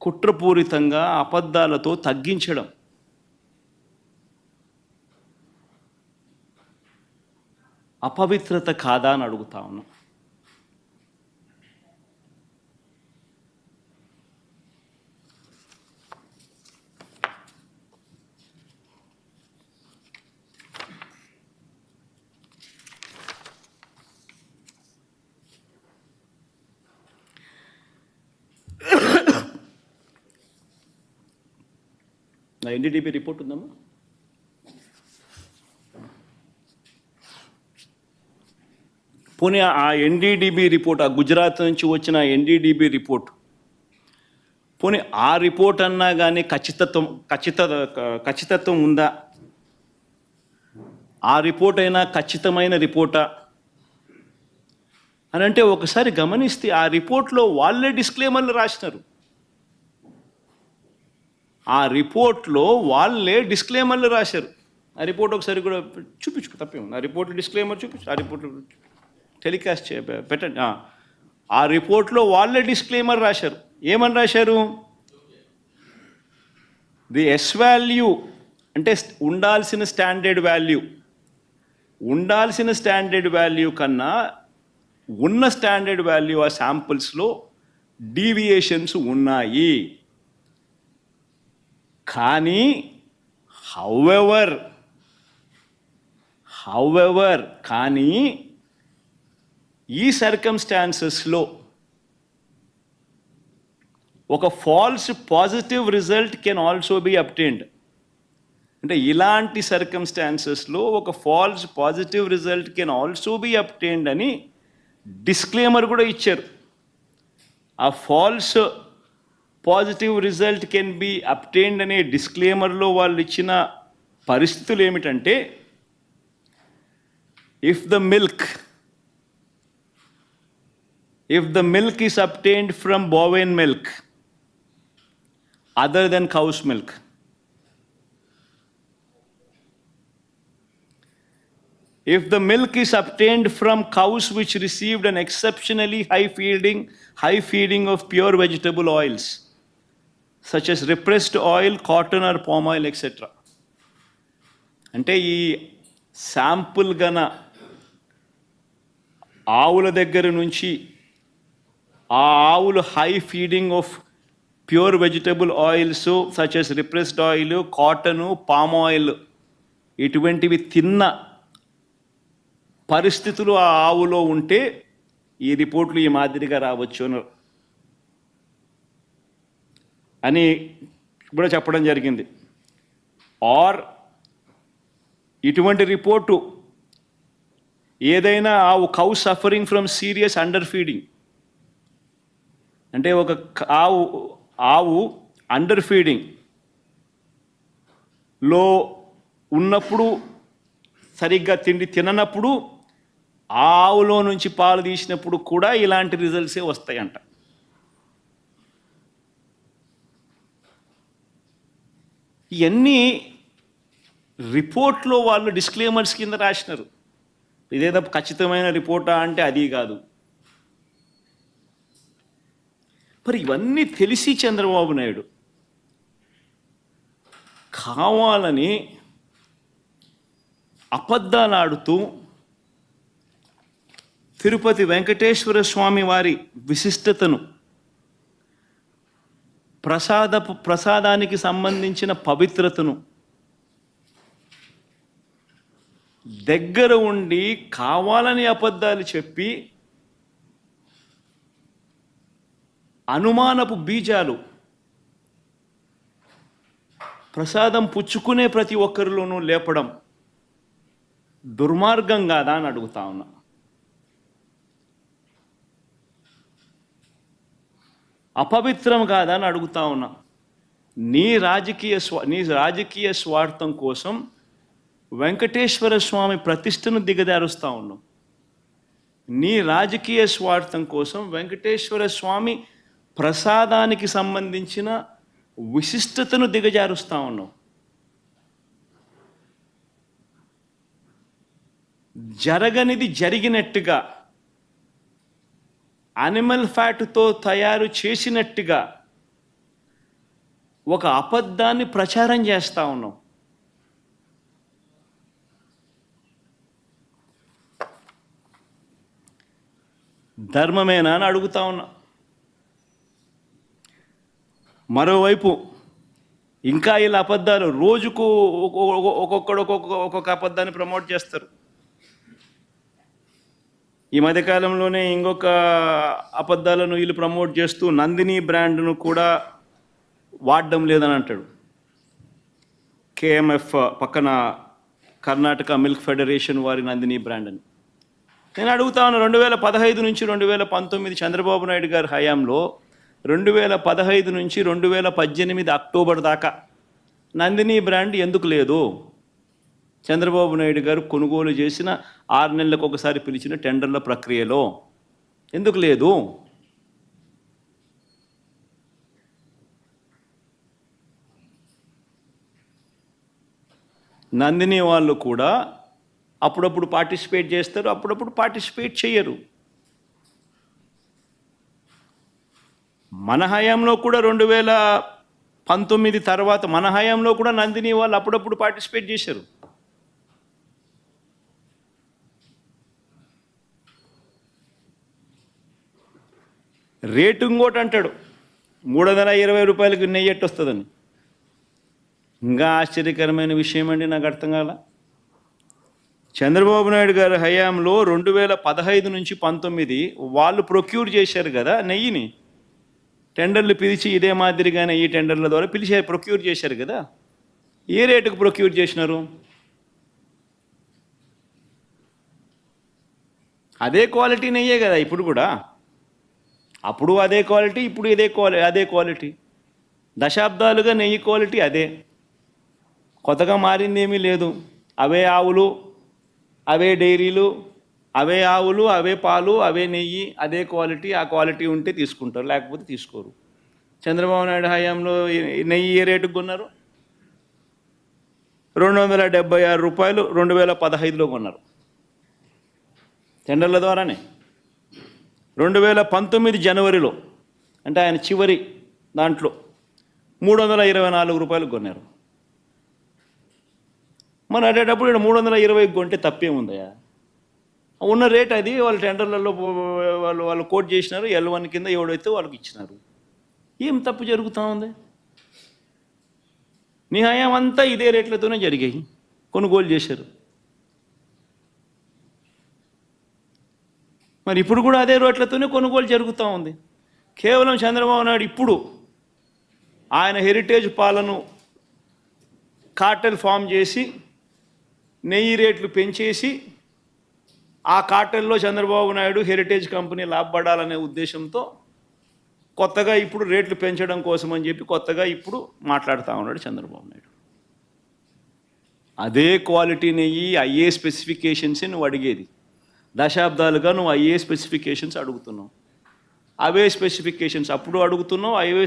కుట్రపూరితంగా అబద్ధాలతో తగ్గించడం అపవిత్రత కాదా అని అడుగుతా ఉన్నా. ఎన్డీడీబీ రిపోర్ట్ ఉందమ్మా? పోనీ ఆ ఎన్డీడీబీ రిపోర్ట్, ఆ గుజరాత్ నుంచి వచ్చిన ఎన్డీడీబీ రిపోర్ట్, పోనీ ఆ రిపోర్ట్ అన్నా కానీ ఖచ్చితత్వం ఉందా? ఆ రిపోర్ట్ అయినా ఖచ్చితమైన రిపోర్టా అని అంటే ఒకసారి గమనిస్తే ఆ రిపోర్ట్లో వాళ్ళే డిస్క్లైమర్లు రాసినారు. ఆ రిపోర్ట్లో వాళ్ళే డిస్క్లైమర్లు రాశారు. ఆ రిపోర్ట్ ఒకసారి కూడా చూపించు, తప్పేముంది, ఆ రిపోర్ట్లో డిస్క్లైమర్ చూపించు, ఆ రిపోర్ట్ టెలికాస్ట్ పెట్టండి. ఆ రిపోర్ట్లో వాళ్ళే డిస్క్లైమర్ రాశారు. ఏమని రాశారు? ది ఎస్ వాల్యూ అంటే ఉండాల్సిన స్టాండర్డ్ వాల్యూ కన్నా ఉన్న స్టాండర్డ్ వాల్యూ ఆ శాంపుల్స్లో డీవియేషన్స్ ఉన్నాయి. కానీ హౌఎవర్ కానీ ఈ సర్కమ్స్టాన్సెస్లో ఒక false positive result can also be obtained. అంటే ఇలాంటి సర్కమ్స్టాన్సెస్లో ఒక false positive result can also be obtained అని డిస్క్లైమర్ కూడా ఇచ్చారు. ఆ false positive result can be obtained అనే డిస్క్లైమర్లో వాళ్ళు ఇచ్చిన పరిస్థితులు ఏమిటంటే, if the milk is obtained from bovine milk other than cow's milk, if the milk is obtained from cows which received an exceptionally high feeding of pure vegetable oils such as repressed oil, cotton or palm oil, etc. అంటే ఈ sample గన ఆవుల దగ్గర నుంచి ఆ ఆవులు high feeding of pure vegetable oils such as repressed oil, cotton, palm oil ఇటువంటివి తిన్న పరిస్థితులు ఆ ఆవులో ఉంటే ఈ రిపోర్ట్లు ఈ మాదిరిగా రావచ్చు అని కూడా చెప్పడం జరిగింది. ఆర్ ఇటువంటి రిపోర్టు ఏదైనా cow suffering from serious under feeding, అంటే ఒక ఆవు అండర్ ఫీడింగ్లో ఉన్నప్పుడు, సరిగ్గా తిండి తిననప్పుడు, ఆ ఆవులో నుంచి పాలు తీసినప్పుడు కూడా ఇలాంటి రిజల్ట్సే వస్తాయంట. ఇవన్నీ రిపోర్ట్లో వాళ్ళు డిస్క్లైమర్స్ కింద రాసినారు. ఇదేదో ఖచ్చితమైన రిపోర్టా అంటే అది కాదు. మరి ఇవన్నీ తెలిసి చంద్రబాబు నాయుడు కావాలని అబద్ధాలు ఆడుతూ తిరుపతి వెంకటేశ్వర స్వామి వారి విశిష్టతను, ప్రసాదానికి సంబంధించిన పవిత్రతను దగ్గర ఉండి కావాలని అబద్ధాలు చెప్పి అనుమానపు బీజాలు ప్రసాదం పుచ్చుకునే ప్రతి ఒక్కరిలోనూ లేపడం దుర్మార్గం కాదా అని అడుగుతా ఉన్నా. అపవిత్రం కాదా అని అడుగుతా ఉన్నా. నీ రాజకీయ స్వార్థం కోసం వెంకటేశ్వర స్వామి ప్రతిష్టను దిగజారుస్తూ ఉన్నాం. నీ రాజకీయ స్వార్థం కోసం వెంకటేశ్వర స్వామి ప్రసాదానికి సంబంధించిన విశిష్టతను దిగజారుస్తూ ఉన్నాం. జరగనిది జరిగినట్టుగా, అనిమల్ ఫ్యాట్తో తయారు చేసినట్టుగా ఒక అబద్ధాన్ని ప్రచారం చేస్తూ ఉన్నాం. ధర్మమేనా అని అడుగుతా ఉన్నా. మరోవైపు ఇంకా ఇలా అబద్ధాలు రోజుకు ఒక్కొక్కడు ఒక్కొక్క అబద్ధాన్ని ప్రమోట్ చేస్తారు. ఈ మధ్యకాలంలోనే ఇంకొక అబద్ధాలను వీళ్ళు ప్రమోట్ చేస్తూ నందిని బ్రాండ్ను కూడా వాడడం లేదని అంటాడు. కేఎంఎఫ్ పక్కన కర్ణాటక మిల్క్ ఫెడరేషన్ వారి నందిని బ్రాండ్ అని. నేను అడుగుతా ఉన్నా, 2015 నుంచి 2019 చంద్రబాబు నాయుడు గారి హయాంలో 2015 నుంచి 2018 అక్టోబర్ దాకా నందిని బ్రాండ్ ఎందుకు లేదు? చంద్రబాబు నాయుడు గారు కొనుగోలు చేసిన 6 నెలలకు ఒకసారి పిలిచిన టెండర్ల ప్రక్రియలో ఎందుకు లేదు? నందిని వాళ్ళు కూడా అప్పుడప్పుడు పార్టిసిపేట్ చేస్తారు, అప్పుడప్పుడు పార్టిసిపేట్ చేయరు. మన హయాంలో కూడా 2019 తర్వాత మన హయాంలో కూడా నందిని వాళ్ళు అప్పుడప్పుడు పార్టిసిపేట్ చేశారు. రేటు ఇంకోటి అంటాడు, 320 రూపాయలకి నెయ్యి ఎట్టు వస్తుందని. ఇంకా ఆశ్చర్యకరమైన విషయం అండి, నాకు అర్థం కాల. చంద్రబాబు నాయుడు గారి హయాంలో 2015 నుంచి 19 వాళ్ళు ప్రొక్యూర్ చేశారు కదా నెయ్యిని. టెండర్లు పిలిచి ఇదే మాదిరిగానే ఈ టెండర్ల ద్వారా పిలిచి ప్రొక్యూర్ చేశారు కదా. ఏ రేటుకు ప్రొక్యూర్ చేసినారు? అదే క్వాలిటీ నెయ్యే కదా ఇప్పుడు కూడా. అప్పుడు అదే క్వాలిటీ, ఇప్పుడు అదే క్వాలిటీ. దశాబ్దాలుగా నెయ్యి క్వాలిటీ అదే, కొత్తగా మారింది ఏమీ లేదు. అవే ఆవులు, అవే డైరీలు, అవే ఆవులు, అవే పాలు, అవే నెయ్యి, అదే క్వాలిటీ. ఆ క్వాలిటీ ఉంటే తీసుకుంటారు, లేకపోతే తీసుకోరు. చంద్రబాబు నాయుడు హయాంలో నెయ్యి ఏ రేటుకు కొన్నారు? 276 రూపాయలు 2015లో కొన్నారు టెండర్ల ద్వారానే. 2019 జనవరిలో, అంటే ఆయన చివరి దాంట్లో 324 రూపాయలు కొన్నారు. మన అటేటప్పుడు ఇక్కడ 320 కొంటే తప్పేముందయా? ఉన్న రేట్ అది. వాళ్ళు టెండర్లలో వాళ్ళు కోట్ చేసినారు, L1 కింద ఎవడైతే వాళ్ళకి ఇచ్చినారు. ఏం తప్పు జరుగుతూ ఉంది? నీ హయాం అంతా ఇదే రేట్లతోనే జరిగాయి, కొనుగోలు చేశారు. మరి ఇప్పుడు కూడా అదే రేట్లతోనే కొనుగోలు జరుగుతూ ఉంది. కేవలం చంద్రబాబు నాయుడు ఇప్పుడు ఆయన హెరిటేజ్ పాలను కార్టెల్ ఫామ్ చేసి నెయ్యి రేట్లు పెంచేసి ఆ కార్టెల్లో చంద్రబాబు నాయుడు హెరిటేజ్ కంపెనీ లాభపడాలనే ఉద్దేశంతో కొత్తగా ఇప్పుడు రేట్లు పెంచడం కోసం అని చెప్పి కొత్తగా ఇప్పుడు మాట్లాడుతూ ఉన్నాడు చంద్రబాబు నాయుడు. అదే క్వాలిటీ నెయ్యి, అయ్యే స్పెసిఫికేషన్స్ నువ్వు అడిగేది. దశాబ్దాలుగా నువ్వు అయ్యే స్పెసిఫికేషన్స్ అడుగుతున్నావు. అవే స్పెసిఫికేషన్స్ అప్పుడు అడుగుతున్నావు, అవే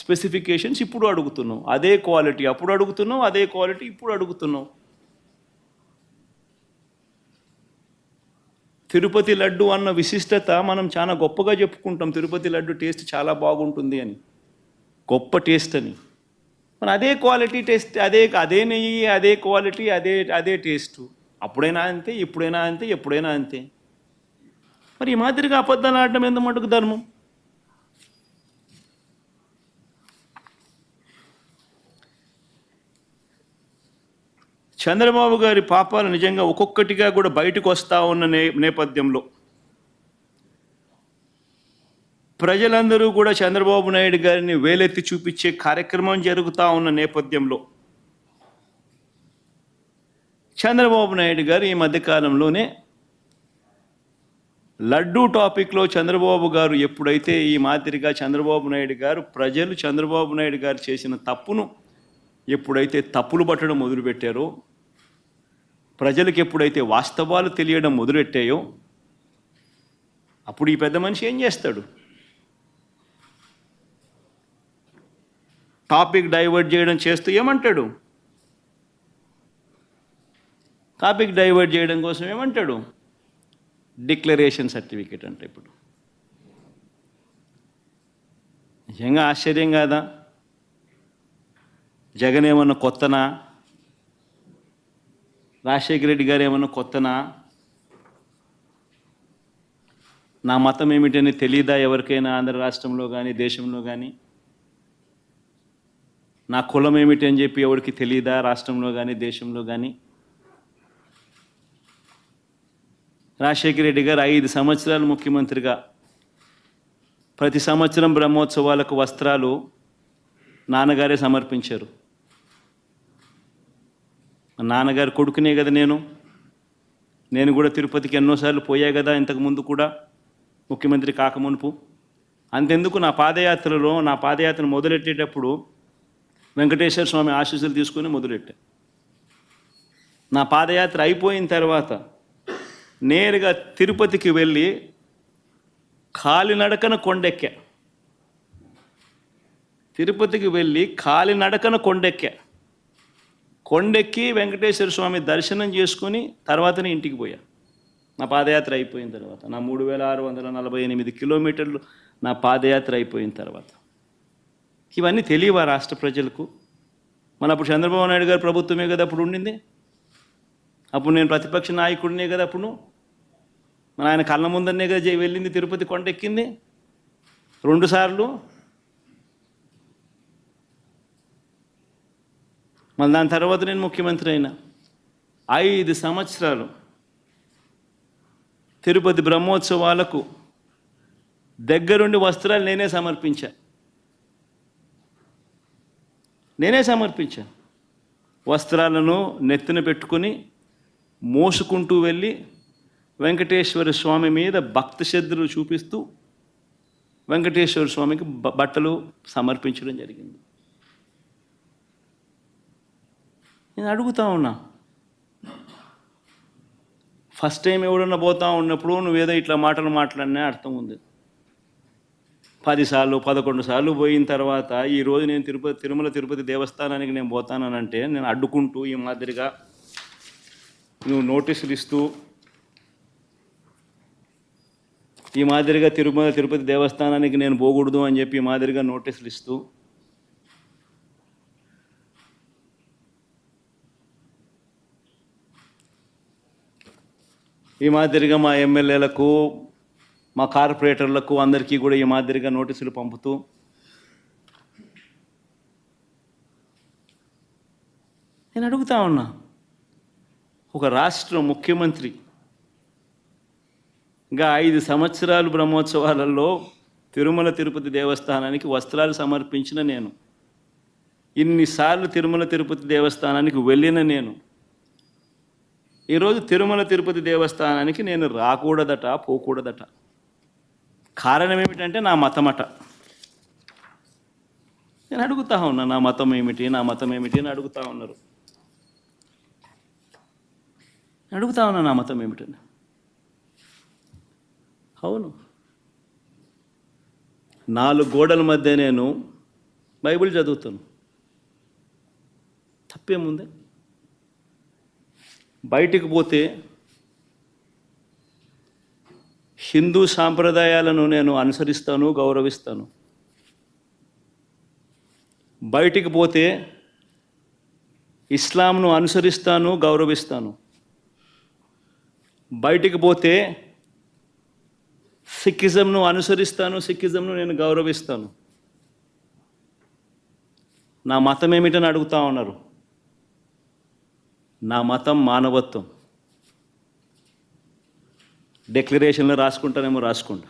స్పెసిఫికేషన్స్ ఇప్పుడు అడుగుతున్నావు. అదే క్వాలిటీ అప్పుడు అడుగుతున్నావు, అదే క్వాలిటీ ఇప్పుడు అడుగుతున్నావు. తిరుపతి లడ్డు అన్న విశిష్టత మనం చాలా గొప్పగా చెప్పుకుంటాం. తిరుపతి లడ్డు టేస్ట్ చాలా బాగుంటుంది అని, గొప్ప టేస్ట్ అని. మన అదే క్వాలిటీ టేస్ట్, అదే నెయ్యి, అదే క్వాలిటీ, అదే టేస్ట్. అప్పుడైనా అంతే, ఇప్పుడైనా అంతే, ఎప్పుడైనా అంతే. మరి ఈ మాదిరిగా అబద్ధాలు ఆడడం ఎంత మటుకు ధర్మం? చంద్రబాబు గారి పాపాలు నిజంగా ఒక్కొక్కటిగా కూడా బయటకు వస్తూ ఉన్న నేపథ్యంలో ప్రజలందరూ కూడా చంద్రబాబు నాయుడు గారిని వేలెత్తి చూపించే కార్యక్రమం జరుగుతూ ఉన్న నేపథ్యంలో చంద్రబాబు నాయుడు గారు ఈ మధ్యకాలంలోనే లడ్డూ టాపిక్లో చంద్రబాబు గారు ఎప్పుడైతే ఈ మాదిరిగా చంద్రబాబు నాయుడు గారు ప్రజలు చంద్రబాబు నాయుడు గారు చేసిన తప్పును ఎప్పుడైతే తప్పులు పట్టడం మొదలుపెట్టారో, ప్రజలకు ఎప్పుడైతే వాస్తవాలు తెలియడం మొదలెట్టాయో, అప్పుడు ఈ పెద్ద మనిషి ఏం చేస్తాడు? టాపిక్ డైవర్ట్ చేయడం చేస్తూ ఏమంటాడు? టాపిక్ డైవర్ట్ చేయడం కోసం ఏమంటాడు? డిక్లరేషన్ సర్టిఫికేట్ అంటే. ఇప్పుడు నిజంగా ఆశ్చర్యం కాదా? జగన్ ఏమన్నా కొత్తనా? రాజశేఖర రెడ్డి గారు ఏమన్నా కొత్తనా? నా మతం ఏమిటని తెలియదా ఎవరికైనా ఆంధ్ర రాష్ట్రంలో కానీ దేశంలో కానీ? నా కులం ఏమిటి అని చెప్పి ఎవరికి తెలియదా రాష్ట్రంలో కానీ దేశంలో కానీ? రాజశేఖర రెడ్డి గారు 5 సంవత్సరాలు ముఖ్యమంత్రిగా ప్రతి సంవత్సరం బ్రహ్మోత్సవాలకు వస్త్రాలు నాన్నగారే సమర్పించారు. నాన్నగారు కొడుకునే కదా నేను కూడా తిరుపతికి ఎన్నోసార్లు పోయా కదా ఇంతకుముందు కూడా, ముఖ్యమంత్రి కాకమునుపు. అంతెందుకు నా పాదయాత్ర మొదలెట్టేటప్పుడు వెంకటేశ్వర స్వామి ఆశీస్సులు తీసుకుని మొదలెట్టా. నా పాదయాత్ర అయిపోయిన తర్వాత నేరుగా తిరుపతికి వెళ్ళి కాలినడకన కొండెక్కా. తిరుపతికి వెళ్ళి కాలినడకన కొండెక్కా. కొండెక్కి వెంకటేశ్వర స్వామి దర్శనం చేసుకొని తర్వాతనే ఇంటికి పోయా. నా పాదయాత్ర అయిపోయిన తర్వాత, నా 3648 కిలోమీటర్లు నా పాదయాత్ర అయిపోయిన తర్వాత. ఇవన్నీ తెలియవా రాష్ట్ర ప్రజలకు? మన అప్పుడు చంద్రబాబు నాయుడు గారు ప్రభుత్వమే కదా అప్పుడు ఉండింది. అప్పుడు నేను ప్రతిపక్ష నాయకుడినే కదా అప్పుడు. మన ఆయన కళ్ళ ముందరనే కదా వెళ్ళింది, తిరుపతి కొండెక్కింది 2 సార్లు. మళ్ళీ దాని తర్వాత నేను ముఖ్యమంత్రి అయినా. 5 సంవత్సరాలు తిరుపతి బ్రహ్మోత్సవాలకు దగ్గరుండి వస్త్రాలు నేనే సమర్పించా. వస్త్రాలను నెత్తిన పెట్టుకొని మోసుకుంటూ వెళ్ళి వెంకటేశ్వర స్వామి మీద భక్తి శ్రద్ధలు చూపిస్తూ వెంకటేశ్వర స్వామికి బట్టలు సమర్పించడం జరిగింది. నేను అడుగుతా ఉన్నా, ఫస్ట్ టైం ఎవడన్నా పోతా ఉన్నప్పుడు నువ్వేదో ఇట్లా మాటలు మాట్లాడినా అర్థం ఉంది. 10 సార్లు 11 సార్లు పోయిన తర్వాత ఈరోజు నేను తిరుమల తిరుపతి దేవస్థానానికి నేను పోతానంటే నేను అడ్డుకుంటూ ఈ మాదిరిగా నువ్వు నోటీసులు ఇస్తూ ఈ మాదిరిగా తిరుమల తిరుపతి దేవస్థానానికి నేను పోకూడదు అని చెప్పి ఈ మాదిరిగా నోటీసులు ఇస్తూ ఈ మాదిరిగా మా ఎమ్మెల్యేలకు మా కార్పొరేటర్లకు అందరికీ కూడా ఈ మాదిరిగా నోటీసులు పంపుతూ నేను అడుగుతా ఉన్నా, ఒక రాష్ట్ర ముఖ్యమంత్రి ఇంకా 5 సంవత్సరాలు బ్రహ్మోత్సవాలలో తిరుమల తిరుపతి దేవస్థానానికి వస్త్రాలు సమర్పించిన నేను, ఇన్నిసార్లు తిరుమల తిరుపతి దేవస్థానానికి వెళ్ళిన నేను, ఈరోజు తిరుమల తిరుపతి దేవస్థానానికి నేను రాకూడదట, పోకూడదట. కారణం ఏమిటంటే నా మతమట. నేను అడుగుతా ఉన్నా, నా మతం ఏమిటి అని అడుగుతా ఉన్నారు. అడుగుతా ఉన్నా నా మతం ఏమిటని. అవును, 4 గోడల మధ్య నేను బైబిల్ చదువుతాను, తప్పేముంది? బయటికి పోతే హిందూ సాంప్రదాయాలను నేను అనుసరిస్తాను, గౌరవిస్తాను. బయటికి పోతే ఇస్లాంను అనుసరిస్తాను, గౌరవిస్తాను. బయటికి పోతే సిక్కిజంను అనుసరిస్తాను, సిక్కిజంను నేను గౌరవిస్తాను. నా మతం ఏమిటని అడుగుతా ఉన్నారు. నా మతం మానవత్వం. డిక్లరేషన్లో రాసుకుంటానేమో రాసుకుంటా.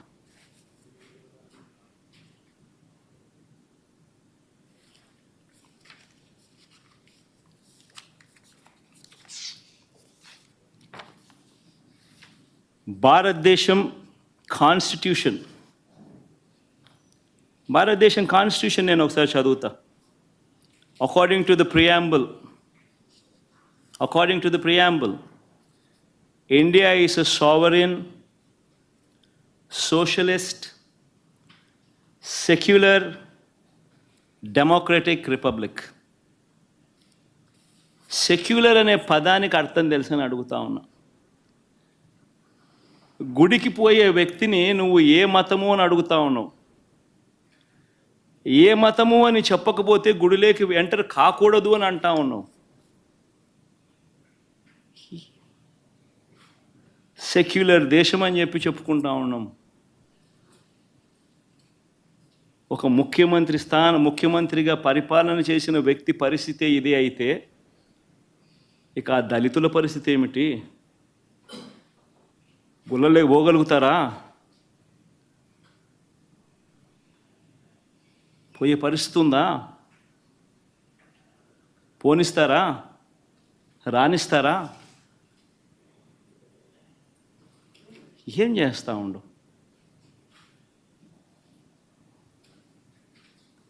భారతదేశం కాన్స్టిట్యూషన్ నేను ఒకసారి చదువుతా. According to the preamble, India is a sovereign, socialist, secular, democratic republic. Secular అనే పదానికి అర్థం తెలుసని అడుగుతా ఉన్నా. గుడికి పోయే వ్యక్తిని నువ్వు ఏ మతము అని అడుగుతా ఉన్నావు. ఏ మతము అని చెప్పకపోతే గుడిలోకి ఎంటర్ కాకూడదు అని అంటా ఉన్నావు. సెక్యులర్ దేశం అని చెప్పి చెప్పుకుంటా ఉన్నాం. ఒక ముఖ్యమంత్రిగా పరిపాలన చేసిన వ్యక్తి పరిస్థితి ఇదే అయితే ఇక ఆ దళితుల పరిస్థితి ఏమిటి? గుళ్ళలే పోగలుగుతారా? పోయే పరిస్థితి ఉందా? పోనిస్తారా? రానిస్తారా? ఏం చేస్తూ ఉండు?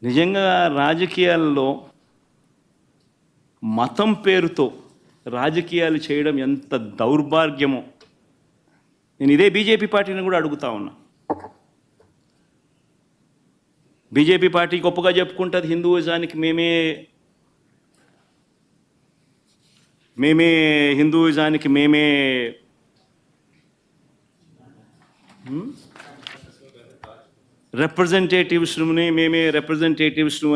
నిజంగా రాజకీయాల్లో మతం పేరుతో రాజకీయాలు చేయడం ఎంత దౌర్భాగ్యమో నేను ఇదే బీజేపీ పార్టీని కూడా అడుగుతా ఉన్నా. బీజేపీ పార్టీ గొప్పగా చెప్పుకుంటుంది హిందూయిజానికి మేమే హిందూయిజానికి మేమే రిప్రజెంటేటివ్స్ని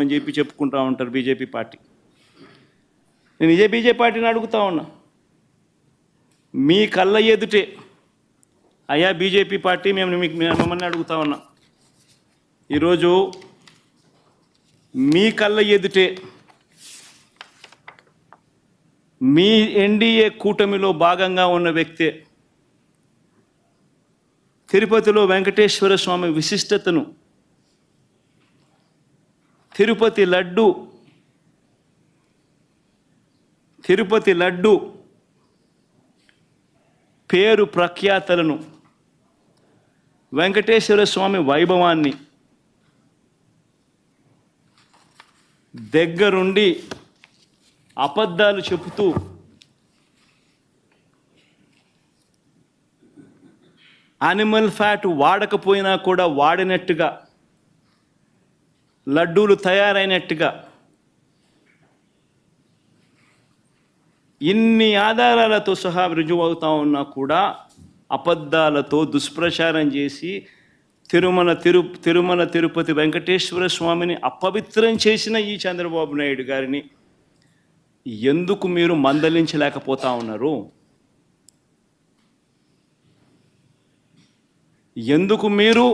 అని చెప్పి చెప్పుకుంటూ ఉంటారు బీజేపీ పార్టీ. నేను ఇదే బీజేపీ పార్టీని అడుగుతా ఉన్నా, మీ కళ్ళ ఎదుటే అయ్యా బీజేపీ పార్టీ, మిమ్మల్ని అడుగుతా ఉన్నా, ఈరోజు మీ కళ్ళ ఎదుటే మీ ఎన్డీఏ కూటమిలో భాగంగా ఉన్న వ్యక్తే తిరుపతిలో వెంకటేశ్వర స్వామి విశిష్టతను, తిరుపతి లడ్డు పేరు ప్రఖ్యాతలను, వెంకటేశ్వర స్వామి వైభవాన్ని దగ్గరుండి అబద్ధాలు చెబుతూ యానిమల్ ఫ్యాట్ వాడకపోయినా కూడా వాడినట్టుగా, లడ్డూలు తయారైనట్టుగా ఇన్ని ఆధారాలతో సహా రుజువు అవుతా ఉన్నా కూడా అబద్ధాలతో దుష్ప్రచారం చేసి తిరుమల తిరుపతి వెంకటేశ్వర స్వామిని అపవిత్రం చేసిన ఈ చంద్రబాబు నాయుడు గారిని ఎందుకు మీరు మందలించలేకపోతా ఉన్నారు? ఎందుకు మీరు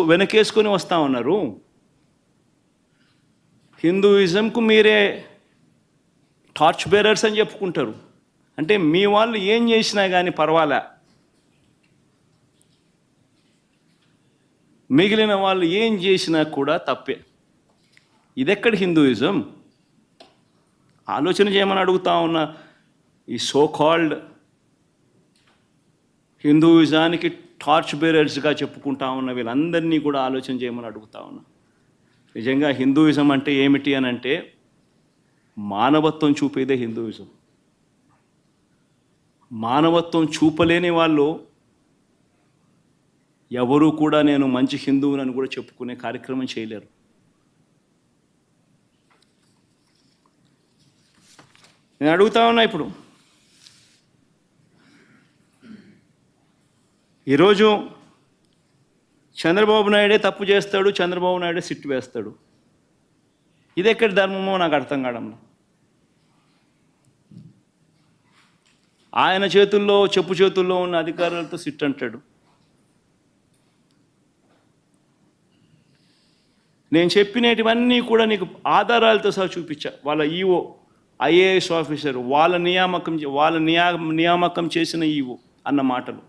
వెనకేసుకొని వస్తూ ఉన్నారు? హిందూయిజంకు మీరే టార్చ్ బేరర్స్ అని చెప్పుకుంటారు. అంటే మీ వాళ్ళు ఏం చేసినా కానీ పర్వాలే, మిగిలిన వాళ్ళు ఏం చేసినా కూడా తప్పే. ఇదెక్కడ హిందూయిజం? ఆలోచన చేయమని అడుగుతా ఉన్న ఈ సో కాల్డ్ హిందూయిజానికి టార్చ్ బేరర్స్గా చెప్పుకుంటా ఉన్న వీళ్ళందరినీ కూడా ఆలోచన చేయమని అడుగుతా ఉన్నా. నిజంగా హిందూయిజం అంటే ఏమిటి అని అంటే మానవత్వం చూపేదే హిందూయిజం. మానవత్వం చూపలేని వాళ్ళు ఎవరూ కూడా నేను మంచి హిందువునని కూడా చెప్పుకునే కార్యక్రమం చేయలేరు. నేను అడుగుతా ఉన్నా, ఇప్పుడు ఈరోజు చంద్రబాబు నాయుడే తప్పు చేస్తాడు, చంద్రబాబు నాయుడే సిట్టు వేస్తాడు. ఇది ఎక్కడి ధర్మమో నాకు అర్థం కావడంలో. ఆయన చెప్పు చేతుల్లో ఉన్న అధికారులతో సిట్ అంటాడు. నేను చెప్పినటువన్నీ కూడా నీకు ఆధారాలతో సహా చూపించా. వాళ్ళ ఈఓ ఐఏఎస్ ఆఫీసర్ వాళ్ళ నియామకం చేసిన ఈఓ అన్న మాటలు,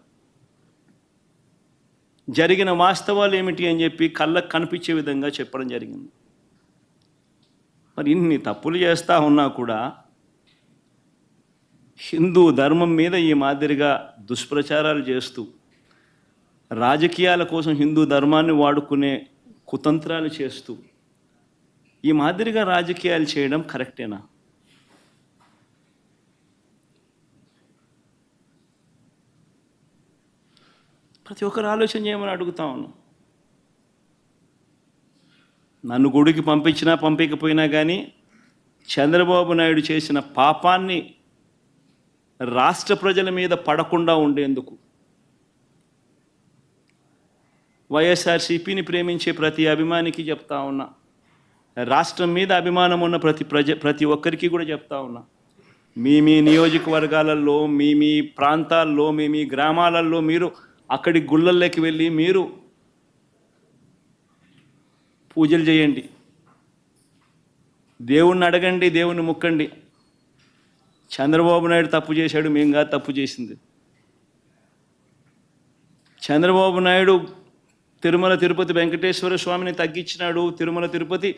జరిగిన వాస్తవాలు ఏమిటి అని చెప్పి కళ్ళకు కనిపించే విధంగా చెప్పడం జరిగింది. మరి ఇన్ని తప్పులు చేస్తూ ఉన్నా కూడా హిందూ ధర్మం మీద ఈ మాదిరిగా దుష్ప్రచారాలు చేస్తూ రాజకీయాల కోసం హిందూ ధర్మాన్ని వాడుకునే కుతంత్రాలు చేస్తూ ఈ మాదిరిగా రాజకీయాలు చేయడం కరెక్టేనా? ప్రతి ఒక్కరు ఆలోచన చేయమని అడుగుతా ఉన్నాను. నన్ను గుడికి పంపించినా పంపించకపోయినా కానీ చంద్రబాబు నాయుడు చేసిన పాపాన్ని రాష్ట్ర ప్రజల మీద పడకుండా ఉండేందుకు వైఎస్ఆర్సీపీని ప్రేమించే ప్రతి అభిమానికి చెప్తా ఉన్నా, రాష్ట్రం మీద అభిమానం ఉన్న ప్రతి ఒక్కరికి కూడా చెప్తా ఉన్నా, మీ నియోజకవర్గాలలో, మీ ప్రాంతాల్లో, మీ గ్రామాలలో మీరు అక్కడి గుళ్ళల్లోకి వెళ్ళి మీరు పూజలు చేయండి, దేవుణ్ణి అడగండి, దేవుణ్ణి ముక్కండి. చంద్రబాబు నాయుడు తప్పు చేశాడు, మేము కాదు తప్పు చేసింది. చంద్రబాబు నాయుడు తిరుమల తిరుపతి వెంకటేశ్వర స్వామిని తగ్గించినాడు, తిరుమల తిరుపతి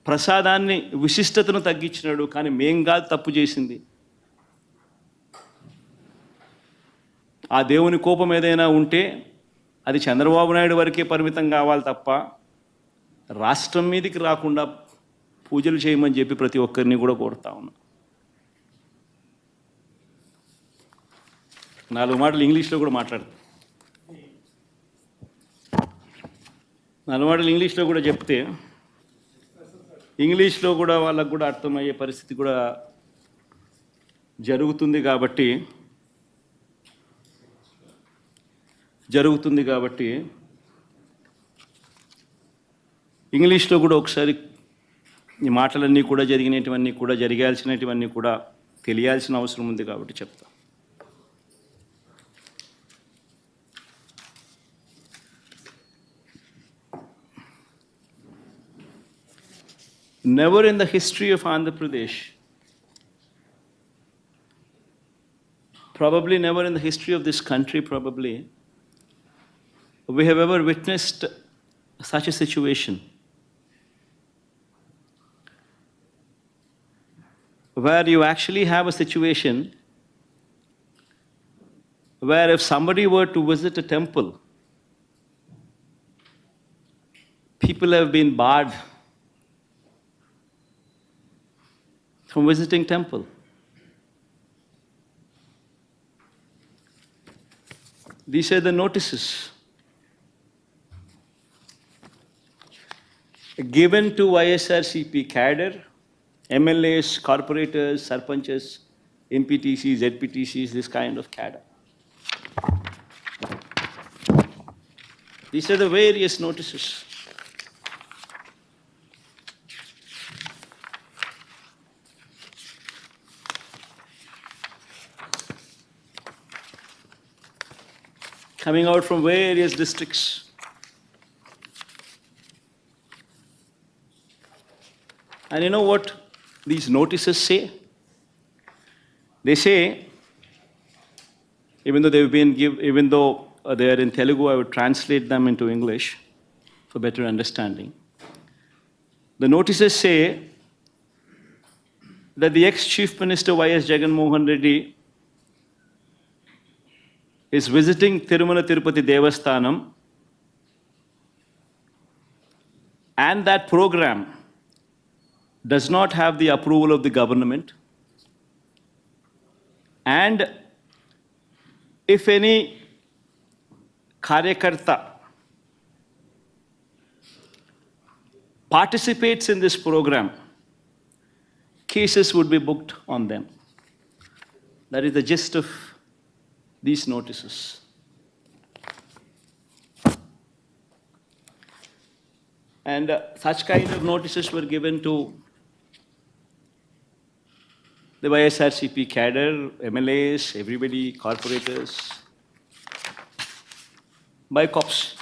ప్రసాదాన్ని విశిష్టతను తగ్గించినాడు, కానీ మేం కాదు తప్పు చేసింది. ఆ దేవుని కోపం ఏదైనా ఉంటే అది చంద్రబాబు నాయుడు వరకే పరిమితం కావాలి తప్ప రాష్ట్రం మీదకి రాకుండా పూజలు చేయమని చెప్పి ప్రతి ఒక్కరిని కూడా కోరుతా ఉన్నా. 4 మాటలు ఇంగ్లీష్లో కూడా మాట్లాడతా. 4 మాటలు ఇంగ్లీష్లో కూడా చెప్తే ఇంగ్లీష్లో కూడా వాళ్ళకు కూడా అర్థమయ్యే పరిస్థితి కూడా జరుగుతుంది కాబట్టి ఇంగ్లీష్లో కూడా ఒకసారి ఈ మాటలన్నీ కూడా జరిగినటువన్నీ కూడా జరగాల్సినటువన్నీ కూడా తెలియాల్సిన అవసరం ఉంది కాబట్టి చెప్తా. Never in the history of Andhra Pradesh, probably never in the history of this country, probably, we have ever witnessed such a situation where you actually have a situation where if somebody were to visit a temple, people have been barred from visiting temple. These are the notices given to ISRCP cadre, MLAs, corporators, sarpanches, MPTCs, ZPTCs, this kind of cadre. These are the various notices. Coming out from various districts. And you know what these notices say? They say, even though they are in Telugu, I would translate them into English for better understanding. The notices say that the ex-Chief Minister Y.S. Jagan Mohan Reddy is visiting Tirumala Tirupati Devasthanam, and that program does not have the approval of the government, and if any karyakarta participates in this program, cases would be booked on them. That is the gist of these notices. And such kind of notices were given to the YSRCP cadre, MLAs, everybody, corporators, by cops.